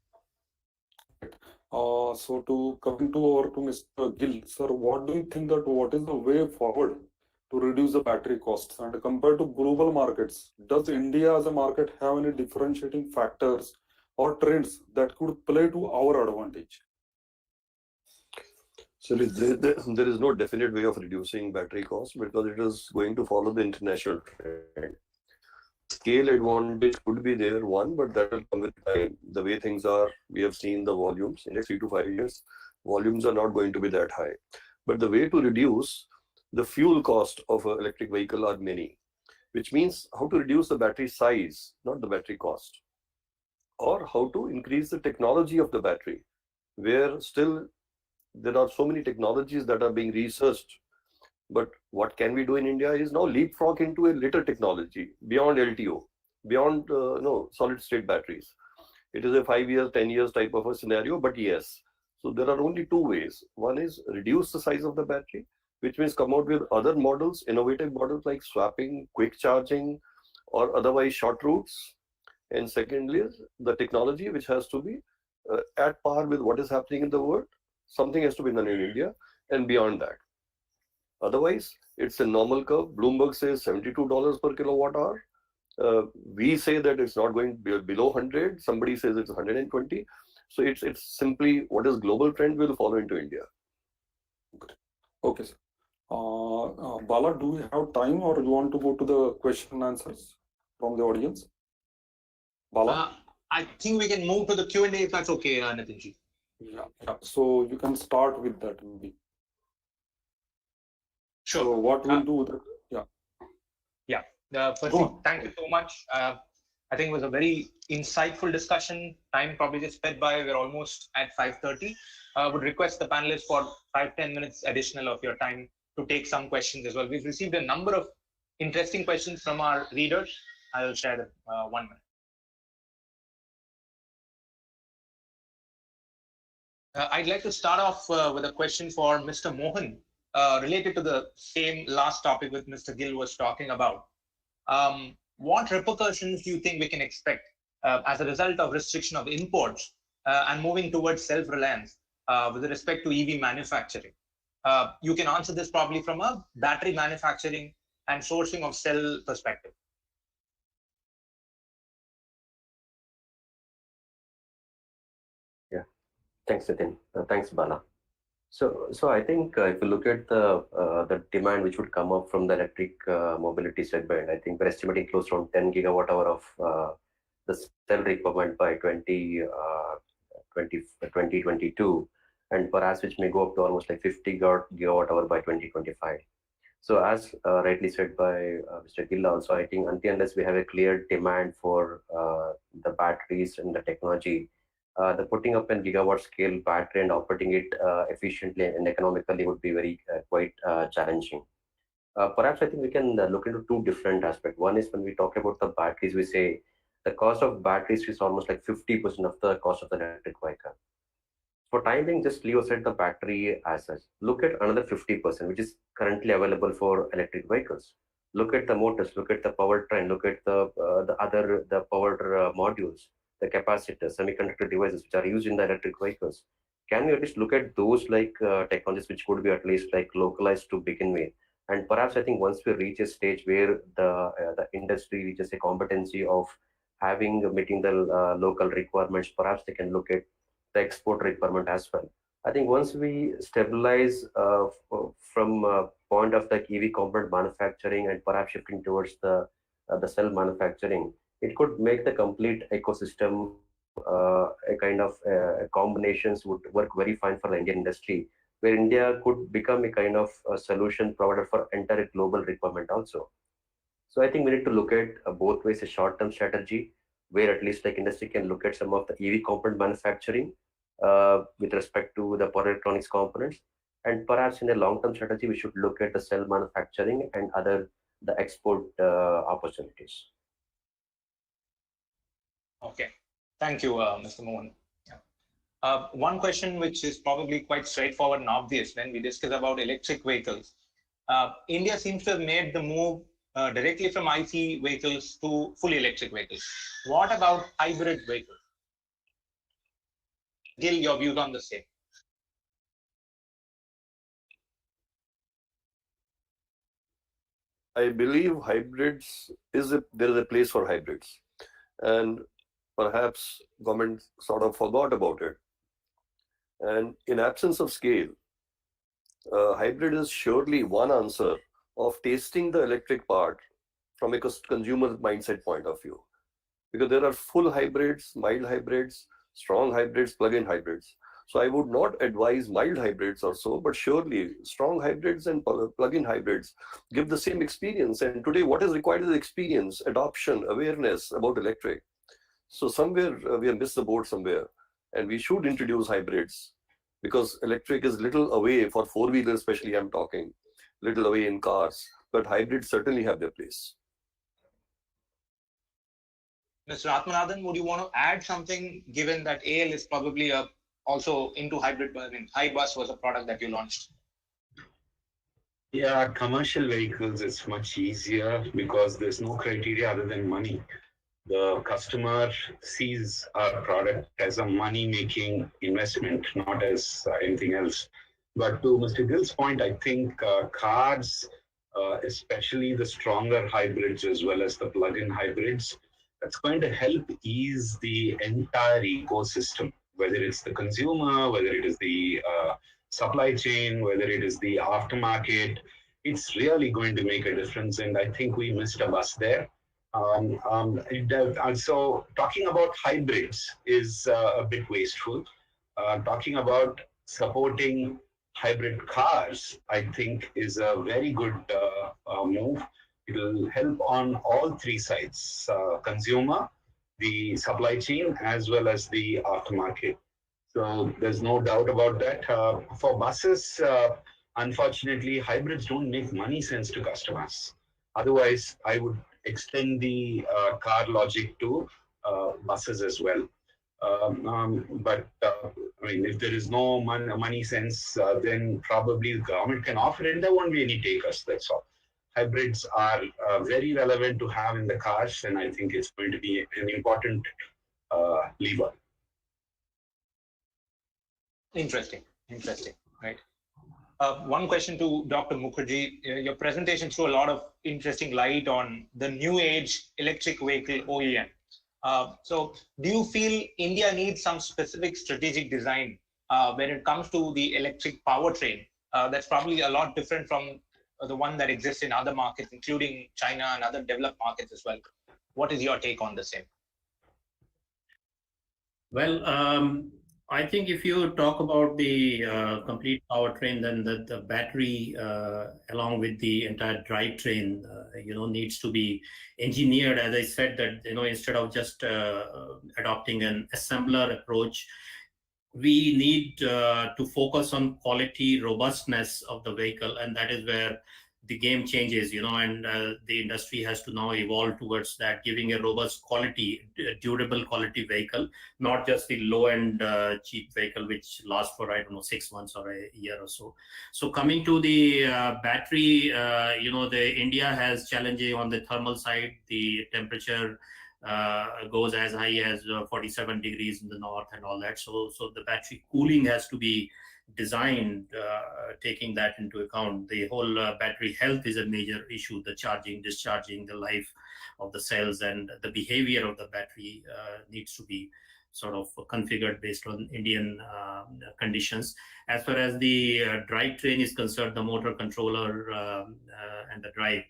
So to come to over to Mr. Gill, sir, what do you think that what is the way forward to reduce the battery costs? And compared to global markets, does India as a market have any differentiating factors or trends that could play to our advantage? So there is no definite way of reducing battery costs because it is going to follow the international trend. Scale advantage could be there, one, but that will come with time. The way things are, we have seen the volumes in the next 3 to 5 years, volumes are not going to be that high. But the way to reduce the fuel cost of an electric vehicle are many, which means how to reduce the battery size, not the battery cost, or how to increase the technology of the battery, where still there are so many technologies that are being researched. But what can we do in India is now leapfrog into a later technology beyond LTO, beyond solid state batteries. It is a 5 years, 10 years type of a scenario, but yes. So there are only two ways. One is reduce the size of the battery, which means come out with other models, innovative models like swapping, quick charging, or otherwise short routes. And secondly, is the technology which has to be at par with what is happening in the world. Something has to be done in India and beyond that. Otherwise, it's a normal curve. Bloomberg says $72 per kilowatt hour. We say that it's not going below 100. Somebody says it's 120. So it's simply what is global trend will follow into India. Okay, sir. Bala, do we have time or you want to go to the question and answers from the audience? Bala? I think we can move to the Q&A if that's okay, Nitinji. Yeah. So you can start with that maybe. Sure. So what we'll do with it? Yeah. Firstly, thank you so much. I think it was a very insightful discussion. Time probably just sped by. We're almost at 5:30. Would request the panelists for 5-10 minutes additional of your time to take some questions as well. We've received a number of interesting questions from our readers. I'll share them 1 minute. I'd like to start off with a question for Mr. Mohan, related to the same last topic with Mr. Gill was talking about. What repercussions do you think we can expect as a result of restriction of imports and moving towards self-reliance with respect to EV manufacturing? You can answer this probably from a battery manufacturing and sourcing of cell perspective. Thanks, Nitin. Thanks, Bala. So I think if you look at the demand which would come up from the electric mobility segment, I think we're estimating close to around 10 gigawatt hour of the cell requirement by 2022, and perhaps which may go up to almost like 50 gigawatt hour by 2025. So as rightly said by Mr. Gill also, I think unless we have a clear demand for the batteries and the technology, the putting up a gigawatt scale battery and operating it efficiently and economically would be very quite challenging. Perhaps I think we can look into two different aspects. One is when we talk about the batteries, we say the cost of batteries is almost like 50% of the cost of the electric vehicle. For time being, just leave aside the battery as such. Look at another 50%, which is currently available for electric vehicles. Look at the motors, look at the powertrain, look at the power modules, the capacitors, semiconductor devices which are used in the electric vehicles. Can we at least look at those like technologies which could be at least like localized to begin with? And perhaps I think once we reach a stage where the industry reaches a competency of meeting the local requirements, perhaps they can look at the export requirement as well. I think once we stabilize from point of the EV component manufacturing and perhaps shifting towards the cell manufacturing, it could make the complete ecosystem a kind of combinations would work very fine for the Indian industry, where India could become a kind of a solution provider for entire global requirement also. So I think we need to look at both ways, a short-term strategy, where at least like industry can look at some of the EV component manufacturing with respect to the power electronics components. And perhaps in a long-term strategy, we should look at the cell manufacturing and the export opportunities. Okay, thank you, Mr. Mohan. One question which is probably quite straightforward and obvious when we discuss about electric vehicles. India seems to have made the move directly from ICE vehicles to fully electric vehicles. What about hybrid vehicles? Gill, your views on the same. I believe hybrids there is a place for hybrids, and perhaps government sort of forgot about it. And in absence of scale, hybrid is surely one answer of tasting the electric part from a consumer mindset point of view. Because there are full hybrids, mild hybrids, strong hybrids, plug-in hybrids. So I would not advise mild hybrids or so, but surely strong hybrids and plug-in hybrids give the same experience. And today what is required is experience, adoption, awareness about electric. So somewhere we have missed the boat somewhere, and we should introduce hybrids, because electric is little away for four-wheelers, especially I'm talking, little away in cars, but hybrids certainly have their place. Mr. Athmanathan, would you want to add something, given that AL is probably also into hybrid? I mean, iBus was a product that you launched. Yeah, commercial vehicles is much easier because there's no criteria other than money. The customer sees our product as a money-making investment, not as anything else. But to Mr. Gill's point, I think cars, especially the stronger hybrids as well as the plug-in hybrids, that's going to help ease the entire ecosystem, whether it's the consumer, whether it is the supply chain, whether it is the aftermarket. It's really going to make a difference, and I think we missed a bus there. So talking about hybrids is a bit wasteful. Talking about supporting hybrid cars, I think, is a very good move. It will help on all three sides, consumer, the supply chain, as well as the aftermarket. So there's no doubt about that. For buses, unfortunately, hybrids don't make money sense to customers. Otherwise, I would extend the car logic to buses as well. But I mean, if there is no money sense, then probably the government can offer it. There won't be any takers. That's all. Hybrids are very relevant to have in the cars, and I think it's going to be an important lever. Interesting, right? One question to Dr. Mukherji. Your presentation threw a lot of interesting light on the new age electric vehicle OEM. So do you feel India needs some specific strategic design when it comes to the electric powertrain? That's probably a lot different from the one that exists in other markets, including China and other developed markets as well. What is your take on the same? Well, I think if you talk about the complete powertrain, then the battery, along with the entire drivetrain, needs to be engineered. As I said, that instead of just adopting an assembler approach, we need to focus on quality, robustness of the vehicle, and that is where the game changes, and the industry has to now evolve towards that, giving a robust quality, durable quality vehicle, not just the low-end cheap vehicle which lasts for, 6 months or a year or so. So coming to the battery, the India has challenges on the thermal side. The temperature goes as high as 47 degrees in the north and all that. So the battery cooling has to be designed taking that into account. The whole battery health is a major issue. The charging, discharging, the life of the cells, and the behavior of the battery needs to be sort of configured based on Indian conditions. As far as the drivetrain is concerned, the motor controller and the drive,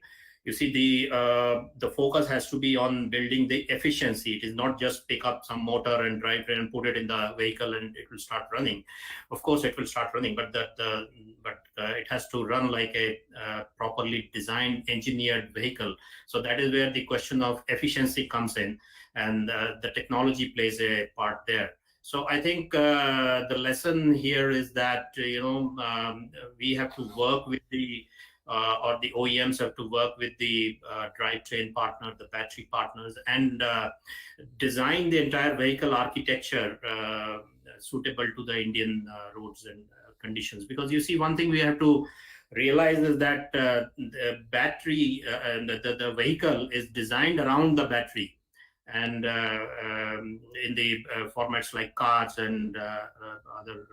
you see, the focus has to be on building the efficiency. It is not just pick up some motor and drivetrain and put it in the vehicle and it will start running. Of course, it will start running, but it has to run like a properly designed, engineered vehicle. So that is where the question of efficiency comes in. and the technology plays a part there. So I think the lesson here is that we have to work with the or the OEMs have to work with the drivetrain partner, the battery partners, and design the entire vehicle architecture suitable to the Indian roads and conditions. Because you see, one thing we have to realize is that the battery and the vehicle is designed around the battery, and in the formats like cars and other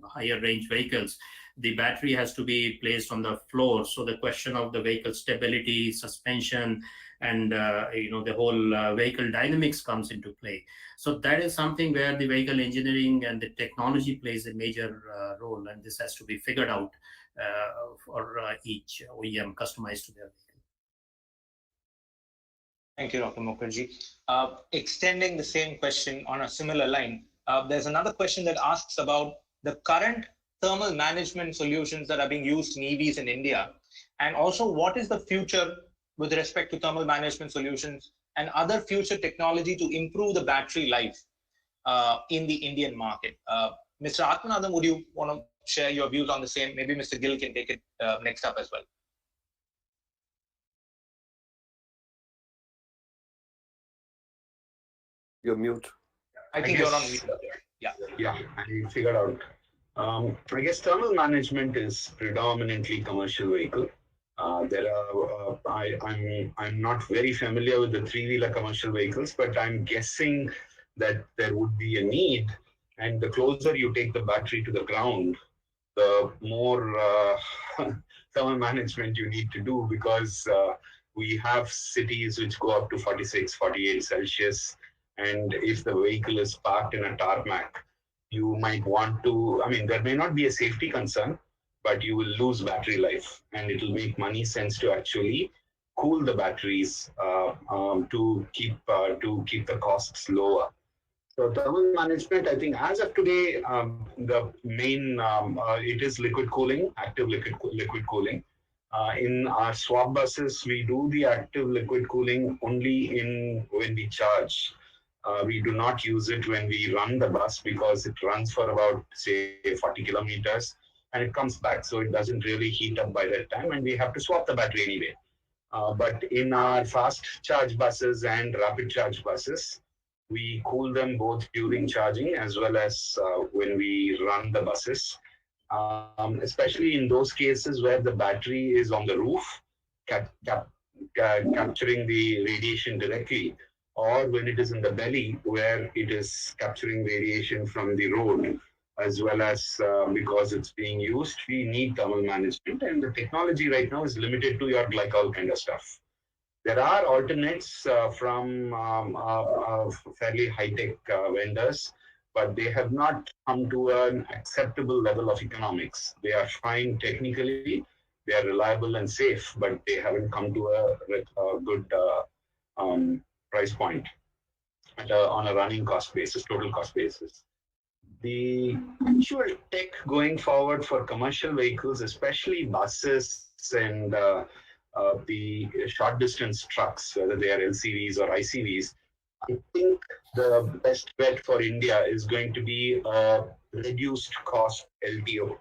higher range vehicles, the battery has to be placed on the floor. So the question of the vehicle stability, suspension, and the whole vehicle dynamics comes into play. So that is something where the vehicle engineering and the technology plays a major role, and this has to be figured out for each OEM, customized to their vehicle. Thank you, Dr. Mukherji. Extending the same question on a similar line, there's another question that asks about the current thermal management solutions that are being used in EVs in India, and also what is the future with respect to thermal management solutions and other future technology to improve the battery life in the Indian market. Mr. Athmanathan, would you want to share your views on the same? Maybe Mr. Gill can take it next up as well. You're mute. I think you're on mute. Yeah. Yeah, I figured out. I guess thermal management is predominantly commercial vehicle. There are I'm not very familiar with the three-wheeler commercial vehicles, but I'm guessing that there would be a need. And the closer you take the battery to the ground, the more thermal management you need to do, because we have cities which go up to 46, 48 Celsius. And if the vehicle is parked in a tarmac, you might want to, there may not be a safety concern, but you will lose battery life, and it will make money sense to actually cool the batteries to keep the costs lower. So thermal management, I think as of today, the main, it is liquid cooling, active liquid cooling. In our swap buses, we do the active liquid cooling only when we charge. We do not use it when we run the bus, because it runs for about, say, 40 kilometers and it comes back. So it doesn't really heat up by that time, and we have to swap the battery anyway. But in our fast charge buses and rapid charge buses, we cool them both during charging as well as when we run the buses. Especially in those cases where the battery is on the roof, capturing the radiation directly, or when it is in the belly where it is capturing radiation from the road, as well as because it's being used, we need thermal management. And the technology right now is limited to your glycol kind of stuff. There are alternates from fairly high-tech vendors, but they have not come to an acceptable level of economics. They are fine technically, they are reliable and safe, but they haven't come to a good price point on a running cost basis, total cost basis. The actual tech going forward for commercial vehicles, especially buses and the short distance trucks, whether they are LCVs or ICVs, I think the best bet for India is going to be a reduced cost LTO.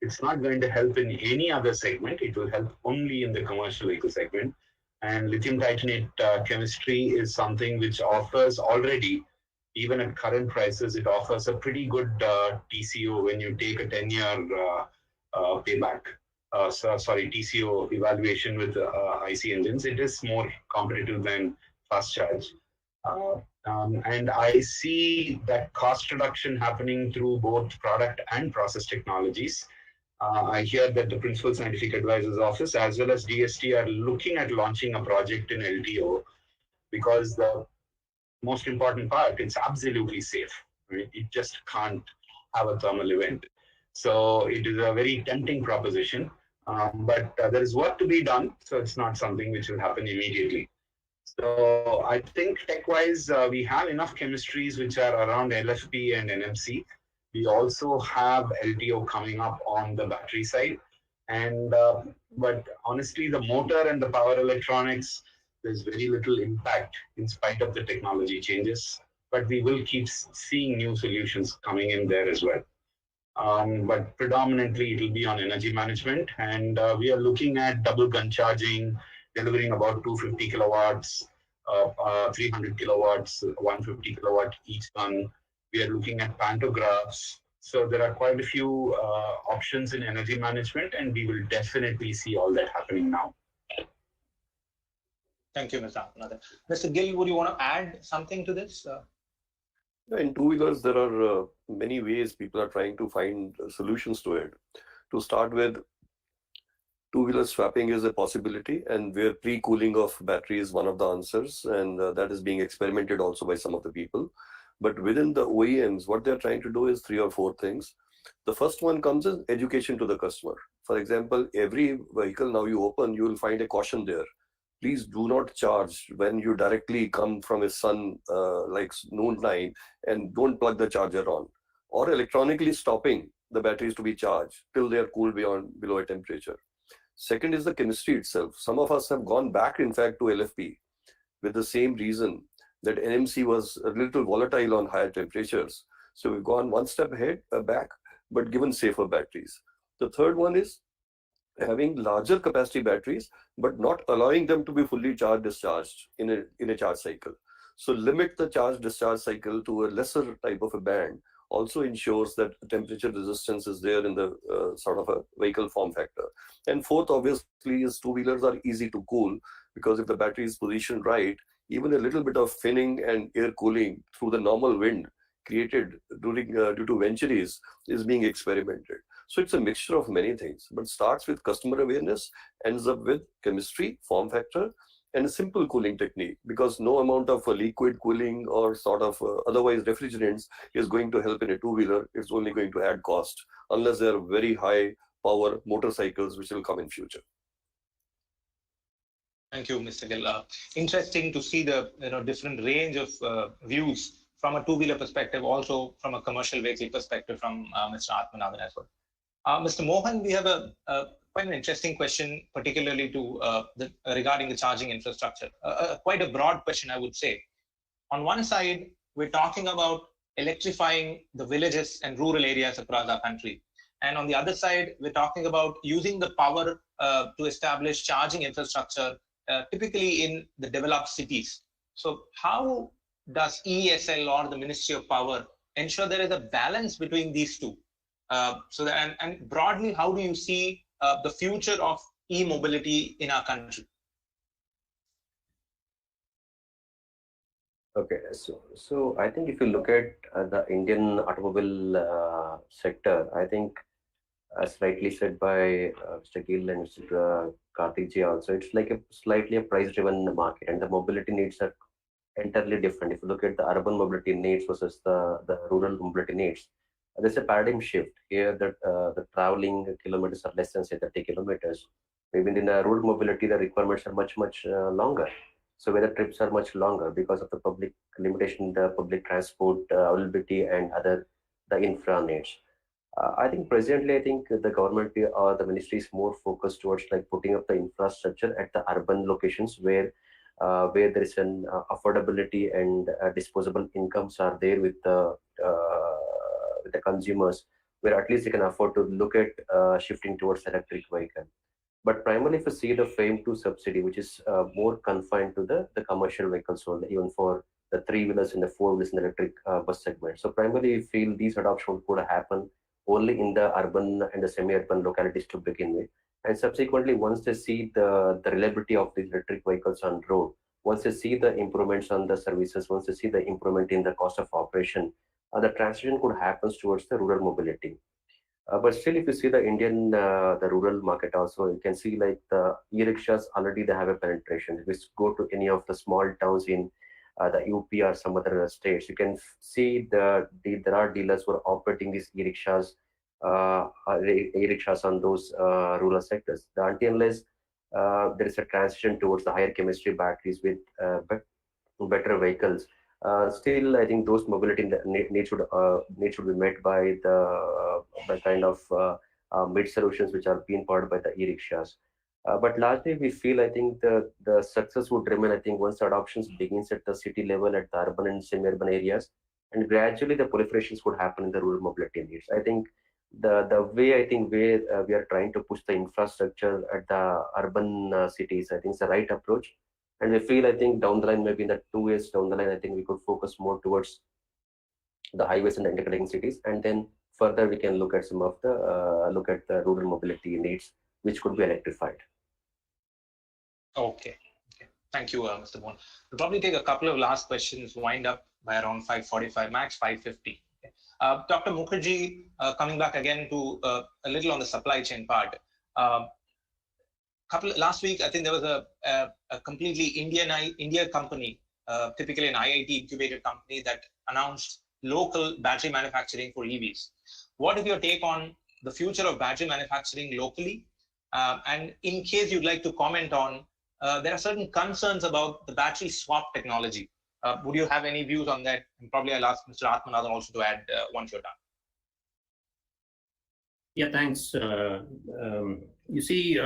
It's not going to help in any other segment. It will help only in the commercial vehicle segment. And lithium titanate chemistry is something which offers already, even at current prices, it offers a pretty good TCO when you take a 10-year payback. TCO evaluation with IC engines. It is more competitive than fast charge. And I see that cost reduction happening through both product and process technologies. I hear that the Principal Scientific Advisor's Office as well as DST are looking at launching a project in LTO, because the most important part, it's absolutely safe. Right? It just can't have a thermal event. So it is a very tempting proposition, but there is work to be done. So it's not something which will happen immediately. So I think tech-wise, we have enough chemistries which are around LFP and NMC. We also have LTO coming up on the battery side. And but honestly, the motor and the power electronics, there's very little impact in spite of the technology changes, but we will keep seeing new solutions coming in there as well. But predominantly it will be on energy management, and we are looking at double gun charging, delivering about 250 kilowatts, 300 kilowatts, 150 kilowatt each gun. We are looking at pantographs. So there are quite a few options in energy management, and we will definitely see all that happening now. Thank you, Mr. Athmanathan. Mr. Gill, would you want to add something to this? In two-wheelers, there are many ways people are trying to find solutions to it. To start with, two-wheeler swapping is a possibility, and where pre-cooling of battery is one of the answers, and that is being experimented also by some of the people. But within the OEMs, what they're trying to do is 3 or 4 things. The first one comes as education to the customer. For example, every vehicle now you open, you will find a caution there. Please do not charge when you directly come from a sun like noontime, and don't plug the charger on, or electronically stopping the batteries to be charged till they are cooled below a temperature. Second is the chemistry itself. Some of us have gone back, in fact, to LFP with the same reason that NMC was a little volatile on higher temperatures. So we've gone one step back, but given safer batteries. The third one is having larger capacity batteries, but not allowing them to be fully discharged in a charge cycle. So limit the charge-discharge cycle to a lesser type of a band also ensures that temperature resistance is there in the sort of a vehicle form factor. And fourth, obviously, is two-wheelers are easy to cool, because if the battery is positioned right, even a little bit of finning and air cooling through the normal wind created due to ventures is being experimented. So it's a mixture of many things, but starts with customer awareness, ends up with chemistry, form factor, and a simple cooling technique, because no amount of liquid cooling or sort of otherwise refrigerants is going to help in a two-wheeler. It's only going to add cost, unless there are very high power motorcycles which will come in future. Thank you, Mr. Gill. Interesting to see the different range of views from a two-wheeler perspective, also from a commercial vehicle perspective from Mr. Athmanathan as well. Mr. Mohan, we have quite an interesting question, particularly to regarding the charging infrastructure. Quite a broad question, I would say. On one side, we're talking about electrifying the villages and rural areas across our country. And on the other side, we're talking about using the power to establish charging infrastructure, typically in the developed cities. So how does EESL or the Ministry of Power ensure there is a balance between these two? So that, and broadly, how do you see the future of e-mobility in our country? Okay, so I think if you look at the Indian automobile sector, I think as rightly said by Mr. Gill and Mr. Karthick ji also, it's like a slightly a price-driven market, and the mobility needs are entirely different. If you look at the urban mobility needs versus the rural mobility needs, there's a paradigm shift here that the traveling kilometers are less than say 30 kilometers. Maybe in the rural mobility, the requirements are much longer. So where the trips are much longer because of the public limitation, the public transport availability and the infra needs. I think presently, I think the government or the ministry is more focused towards like putting up the infrastructure at the urban locations where there is an affordability and disposable incomes are there with the consumers, where at least they can afford to look at shifting towards electric vehicle. But primarily, if you see the FAME 2 subsidy, which is more confined to the commercial vehicles only, even for the three-wheelers and the four-wheelers in the electric bus segment. So primarily, I feel these adoption could happen only in the urban and the semi-urban localities to begin with. And subsequently, once they see the reliability of these electric vehicles on road, once they see the improvements on the services, once they see the improvement in the cost of operation, the transition could happen towards the rural mobility. But still, if you see the Indian, the rural market also, you can see like the e-rickshaws already they have a penetration. If you go to any of the small towns in the UP or some other states, you can see there are dealers who are operating these e-rickshaws, on those rural sectors. Until unless there is a transition towards the higher chemistry batteries with better vehicles, still, I think those mobility needs should be met by the kind of mid solutions which are being powered by the e-rickshaws. But largely, we feel, I think the success would remain, I think, once the adoptions begins at the city level, at the urban and semi-urban areas, and gradually the proliferations would happen in the rural mobility needs. I think the way, I think, where we are trying to push the infrastructure at the urban cities, I think is the right approach. And we feel, I think, down the line, maybe in the 2 years down the line, I think we could focus more towards the highways and integrating cities, and then further we can look at some of the look at the rural mobility needs, which could be electrified. Okay. Thank you, Mr. Mohan. We'll probably take a couple of last questions, wind up by around 5:45, max 5:50. Dr. Mukherji, coming back again to a little on the supply chain part. Last week, I think there was a completely India company, typically an IIT incubated company, that announced local battery manufacturing for EVs. What is your take on the future of battery manufacturing locally? And in case you'd like to comment on, there are certain concerns about the battery swap technology. Would you have any views on that? And probably I'll ask Mr. Athmanathan also to add once you're done. Yeah, thanks. You see,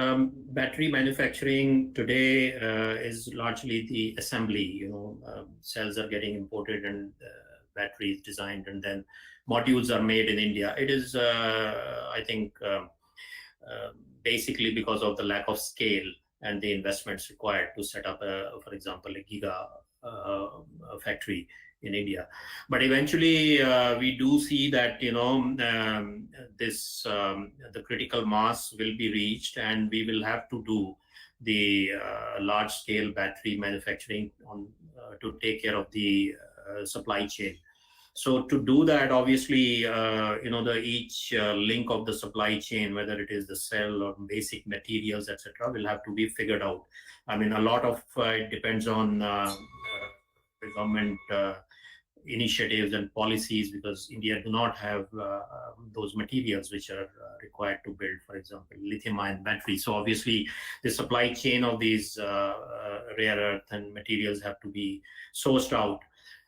battery manufacturing today is largely the assembly. Cells are getting imported and batteries designed, and then modules are made in India. It is, I think, basically because of the lack of scale and the investments required to set up, for example, a giga factory in India. But eventually, we do see that the critical mass will be reached, and we will have to do the large-scale battery manufacturing to take care of the supply chain. So to do that, obviously, each link of the supply chain, whether it is the cell or basic materials, etc., will have to be figured out. I mean, a lot of it depends on the government initiatives and policies, because India do not have those materials which are required to build, for example, lithium-ion batteries. So obviously, the supply chain of these rare earth and materials have to be sourced out.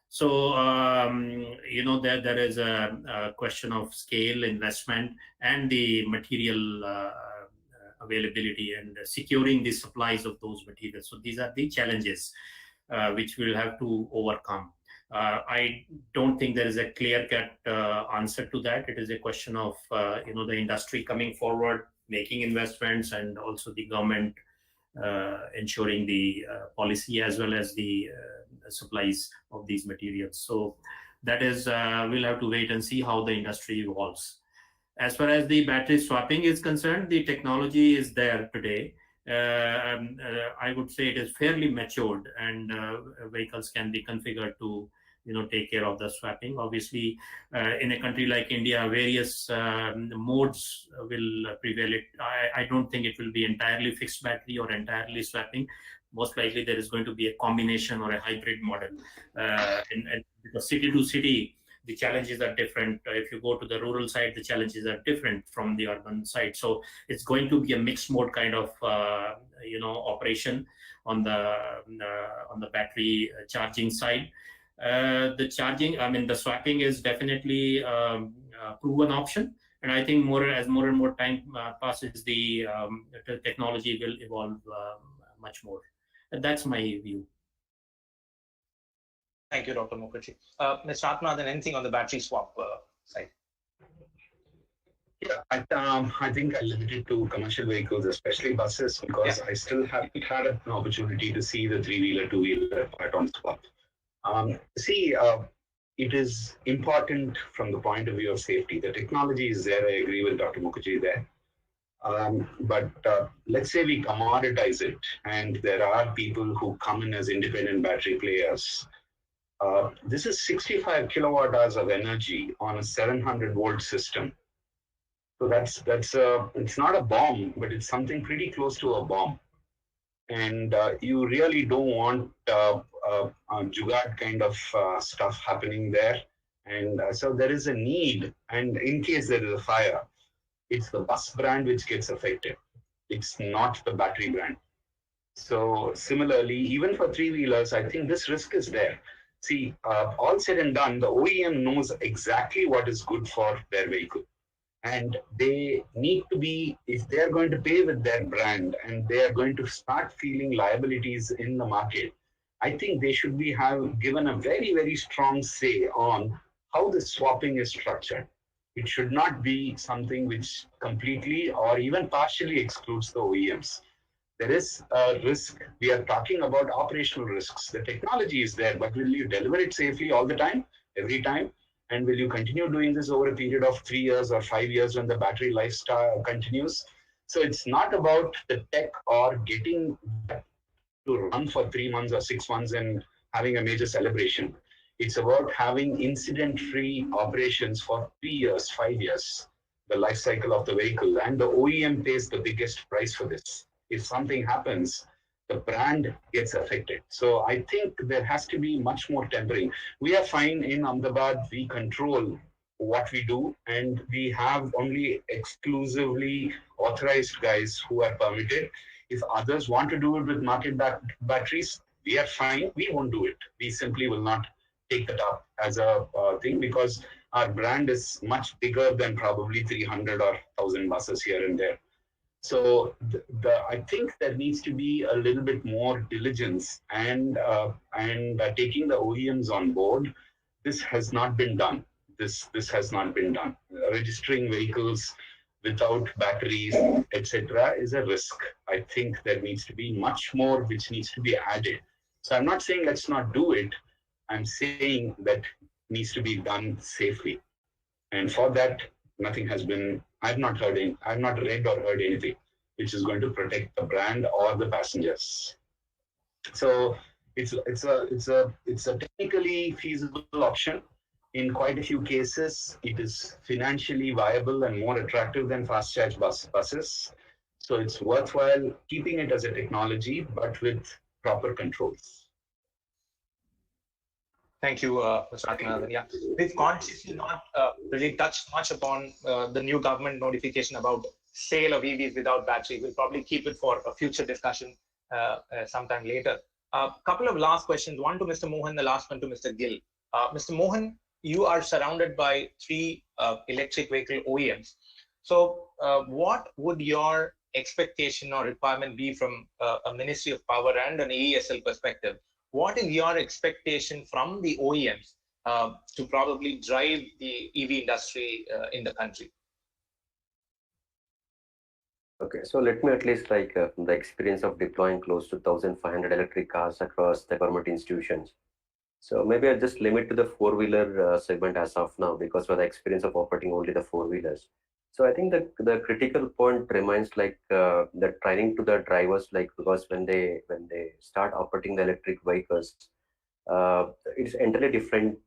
So, there is a question of scale, investment, and the material availability and securing the supplies of those materials. So these are the challenges which we'll have to overcome. I don't think there is a clear-cut answer to that. It is a question of, the industry coming forward, making investments, and also the government ensuring the policy as well as the supplies of these materials. So that is, we'll have to wait and see how the industry evolves. As far as the battery swapping is concerned, the technology is there today. I would say it is fairly matured, and vehicles can be configured to take care of the swapping. Obviously, in a country like India, various modes will prevail. I don't think it will be entirely fixed battery or entirely swapping. Most likely there is going to be a combination or a hybrid model. And because city to city, the challenges are different. If you go to the rural side, the challenges are different from the urban side. So it's going to be a mixed mode kind of operation on the battery charging side. The swapping is definitely a proven option. And I think as more and more time passes, the technology will evolve much more. And that's my view. Thank you, Dr. Mukherji. Mr. Athmanathan, anything on the battery swap side? Yeah, I think I limited to commercial vehicles, especially buses, because I still haven't had an opportunity to see the three-wheeler, two-wheeler part on swap. It is important from the point of view of safety. The technology is there. I agree with Dr. Mukherji there. But let's say we commoditize it, and there are people who come in as independent battery players. This is 65 kilowatt hours of energy on a 700 volt system. So it's not a bomb, but it's something pretty close to a bomb. And you really don't want jugaad kind of stuff happening there. And so there is a need, and in case there is a fire, it's the bus brand which gets affected. It's not the battery brand. So similarly, even for three-wheelers, I think this risk is there. All said and done, the OEM knows exactly what is good for their vehicle. And they need to be, if they're going to pay with their brand and they are going to start feeling liabilities in the market, I think they should be given a very, very strong say on how the swapping is structured. It should not be something which completely or even partially excludes the OEMs. There is a risk. We are talking about operational risks. The technology is there, but will you deliver it safely all the time, every time? And will you continue doing this over a period of 3 years or 5 years when the battery lifestyle continues? So it's not about the tech or getting to run for 3 months or 6 months and having a major celebration. It's about having incident-free operations for 3 years, 5 years, the life cycle of the vehicle. And the OEM pays the biggest price for this. If something happens, the brand gets affected. So I think there has to be much more tempering. We are fine in Ahmedabad. We control what we do, and we have only exclusively authorized guys who are permitted. If others want to do it with market batteries, we are fine. We won't do it. We simply will not take that up as a thing because our brand is much bigger than probably 300 or 1,000 buses here and there. So I think there needs to be a little bit more diligence and taking the OEMs on board. This has not been done. This has not been done. Registering vehicles without batteries, etc., is a risk. I think there needs to be much more which needs to be added. So I'm not saying let's not do it. I'm saying that needs to be done safely. And for that, nothing has been. I've not read or heard anything which is going to protect the brand or the passengers. So it's a technically feasible option. In quite a few cases, it is financially viable and more attractive than fast charge buses. So it's worthwhile keeping it as a technology, but with proper controls. Thank you, Mr. Athmanathan. Yeah, we've consciously not really touched much upon the new government notification about sale of EVs without battery. We'll probably keep it for a future discussion sometime later. A couple of last questions, one to Mr. Mohan, the last one to Mr. Gill. Mr. Mohan, you are surrounded by 3 electric vehicle OEMs. So what would your expectation or requirement be from a Ministry of Power and an EESL perspective? What is your expectation from the OEMs to probably drive the EV industry in the country? Okay, so let me at least from the experience of deploying close to 1,500 electric cars across the government institutions. So maybe I'll just limit to the 4-wheeler segment as of now because of the experience of operating only the 4-wheelers. So I think the critical point remains the training to the drivers, because when they start operating the electric vehicles, it's entirely different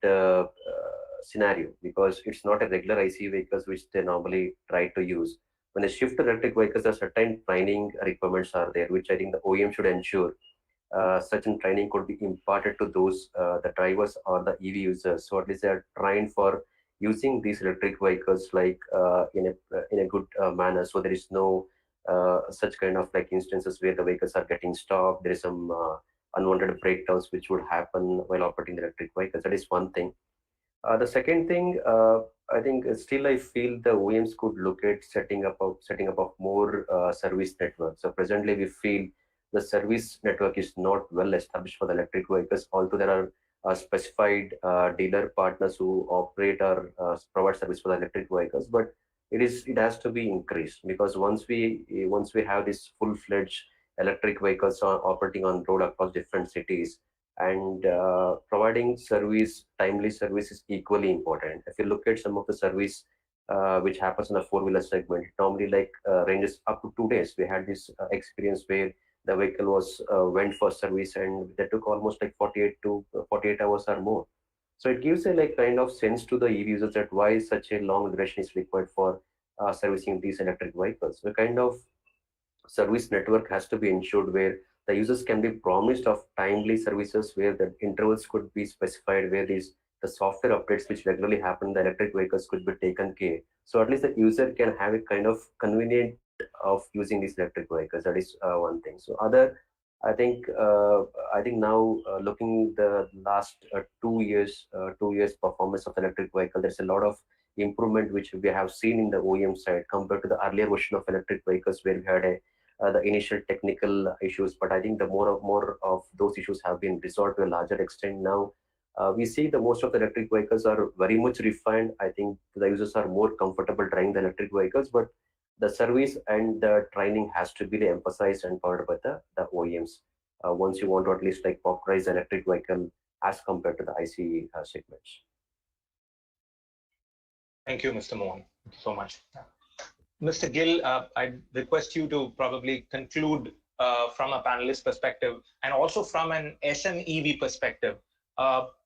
scenario because it's not a regular IC vehicles which they normally try to use. When they shift to electric vehicles, there are certain training requirements are there, which I think the OEM should ensure certain training could be imparted to those the drivers or the EV users. So at least they are trained for using these electric vehicles in a good manner. So there is no such kind of instances where the vehicles are getting stopped. There is some unwanted breakdowns which would happen while operating the electric vehicles. That is one thing. The second thing, I think still I feel the OEMs could look at setting up of more service networks. So presently we feel the service network is not well established for the electric vehicles, although there are specified dealer partners who operate or provide service for the electric vehicles, but it has to be increased because once we have this full-fledged electric vehicles operating on road across different cities, and providing timely service is equally important. If you look at some of the service which happens in the 4-wheeler segment, it normally ranges up to 2 days. We had this experience where the vehicle was went for service and that took almost 48 hours or more. So it gives a kind of sense to the EV users that why such a long duration is required for servicing these electric vehicles. The kind of service network has to be ensured where the users can be promised of timely services, where the intervals could be specified, where the software updates which regularly happen in the electric vehicles could be taken care. So at least the user can have a kind of convenient of using these electric vehicles. That is one thing. So I think now looking the last 2 years performance of electric vehicle, there's a lot of improvement which we have seen in the OEM side compared to the earlier version of electric vehicles where we had the initial technical issues, but I think the more of those issues have been resolved to a larger extent now. We see the most of the electric vehicles are very much refined. I think the users are more comfortable driving the electric vehicles, but the service and the training has to be emphasized and powered by the OEMs. Once you want to at least like popularize the electric vehicle as compared to the ICE segments. Thank you, Mr. Mohan. Thank you so much. Mr. Gill, I request you to probably conclude from a panelist perspective and also from an SMEV perspective.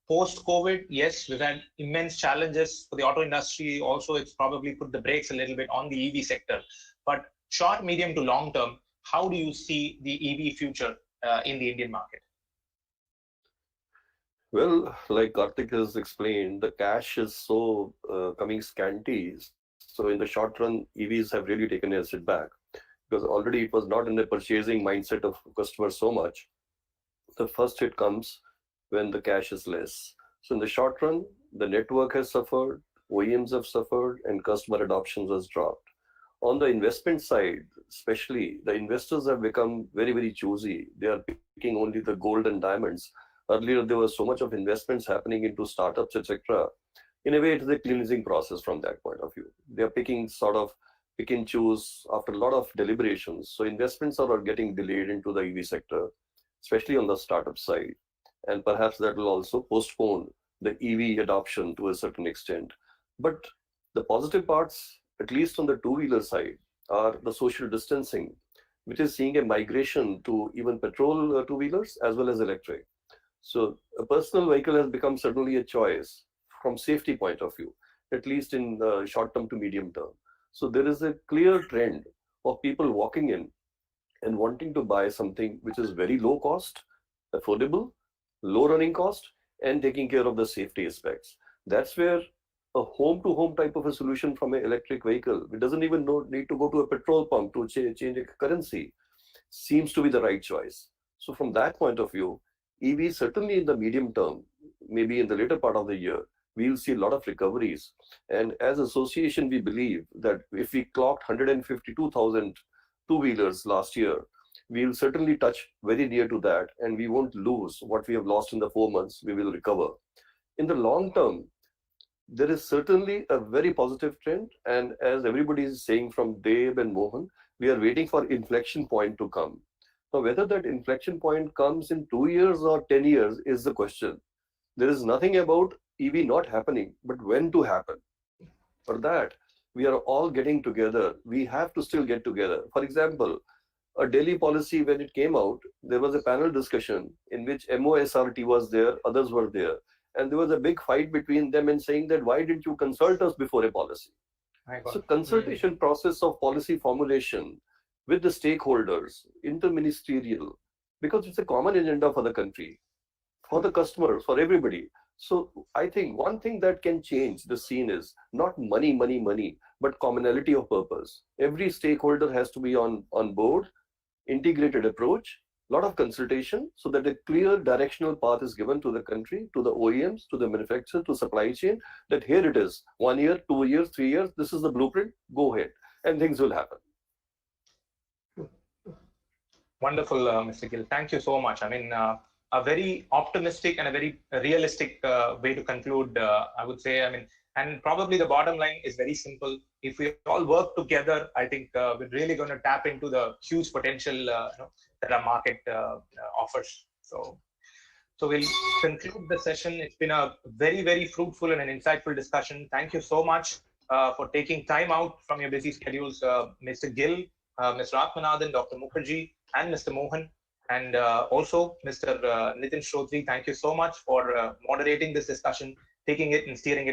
Post-COVID, yes, we've had immense challenges for the auto industry. Also, it's probably put the brakes a little bit on the EV sector. But short, medium to long term, how do you see the EV future in the Indian market? Well, like Karthik has explained, the cash is so coming scanty. So in the short run, EVs have really taken a setback because already it was not in the purchasing mindset of customers so much. The first hit comes when the cash is less. So in the short run, the network has suffered, OEMs have suffered, and customer adoptions has dropped. On the investment side, especially, the investors have become very, very choosy. They are picking only the gold and diamonds. Earlier, there was so much of investments happening into startups, etc. In a way, it is a cleansing process from that point of view. They are picking sort of pick and choose after a lot of deliberations. So investments are getting delayed into the EV sector, especially on the startup side. And perhaps that will also postpone the EV adoption to a certain extent. But the positive parts, at least on the two-wheeler side, are the social distancing, which is seeing a migration to even petrol two-wheelers as well as electric. So a personal vehicle has become certainly a choice from safety point of view, at least in the short term to medium term. So there is a clear trend of people walking in and wanting to buy something which is very low cost, affordable, low running cost, and taking care of the safety aspects. That's where a home-to-home type of a solution from an electric vehicle, it doesn't even need to go to a petrol pump to change a currency, seems to be the right choice. So from that point of view, EV certainly in the medium term, maybe in the later part of the year, we'll see a lot of recoveries. And as association, we believe that if we clocked 152,000 two-wheelers last year, we'll certainly touch very near to that, and we won't lose what we have lost in the 4 months. We will recover. In the long term, there is certainly a very positive trend, and as everybody is saying from Dave and Mohan, we are waiting for inflection point to come. Now, whether that inflection point comes in 2 years or 10 years is the question. There is nothing about EV not happening, but when to happen. For that, we are all getting together. We have to still get together. For example, a Delhi policy, when it came out, there was a panel discussion in which MOSRT was there, others were there. And there was a big fight between them and saying that, why didn't you consult us before a policy? So consultation process of policy formulation with the stakeholders, interministerial, because it's a common agenda for the country, for the customers, for everybody. So I think one thing that can change the scene is not money, but commonality of purpose. Every stakeholder has to be on board, integrated approach, lot of consultation, so that a clear directional path is given to the country, to the OEMs, to the manufacturer, to supply chain, that here it is, 1 year, 2 years, 3 years, this is the blueprint, go ahead, and things will happen. Wonderful, Mr. Gill. Thank you so much. I mean, a very optimistic and a very realistic way to conclude, I would say. I mean, and probably the bottom line is very simple. If we all work together, I think we're really going to tap into the huge potential that our market offers. So we'll conclude the session. It's been a very, very fruitful and an insightful discussion. Thank you so much for taking time out from your busy schedules, Mr. Gill, Mr. Athmanathan, Dr. Mukherji, and Mr. Mohan. And also, Mr. Nitin Shrotri, thank you so much for moderating this discussion, taking it and steering it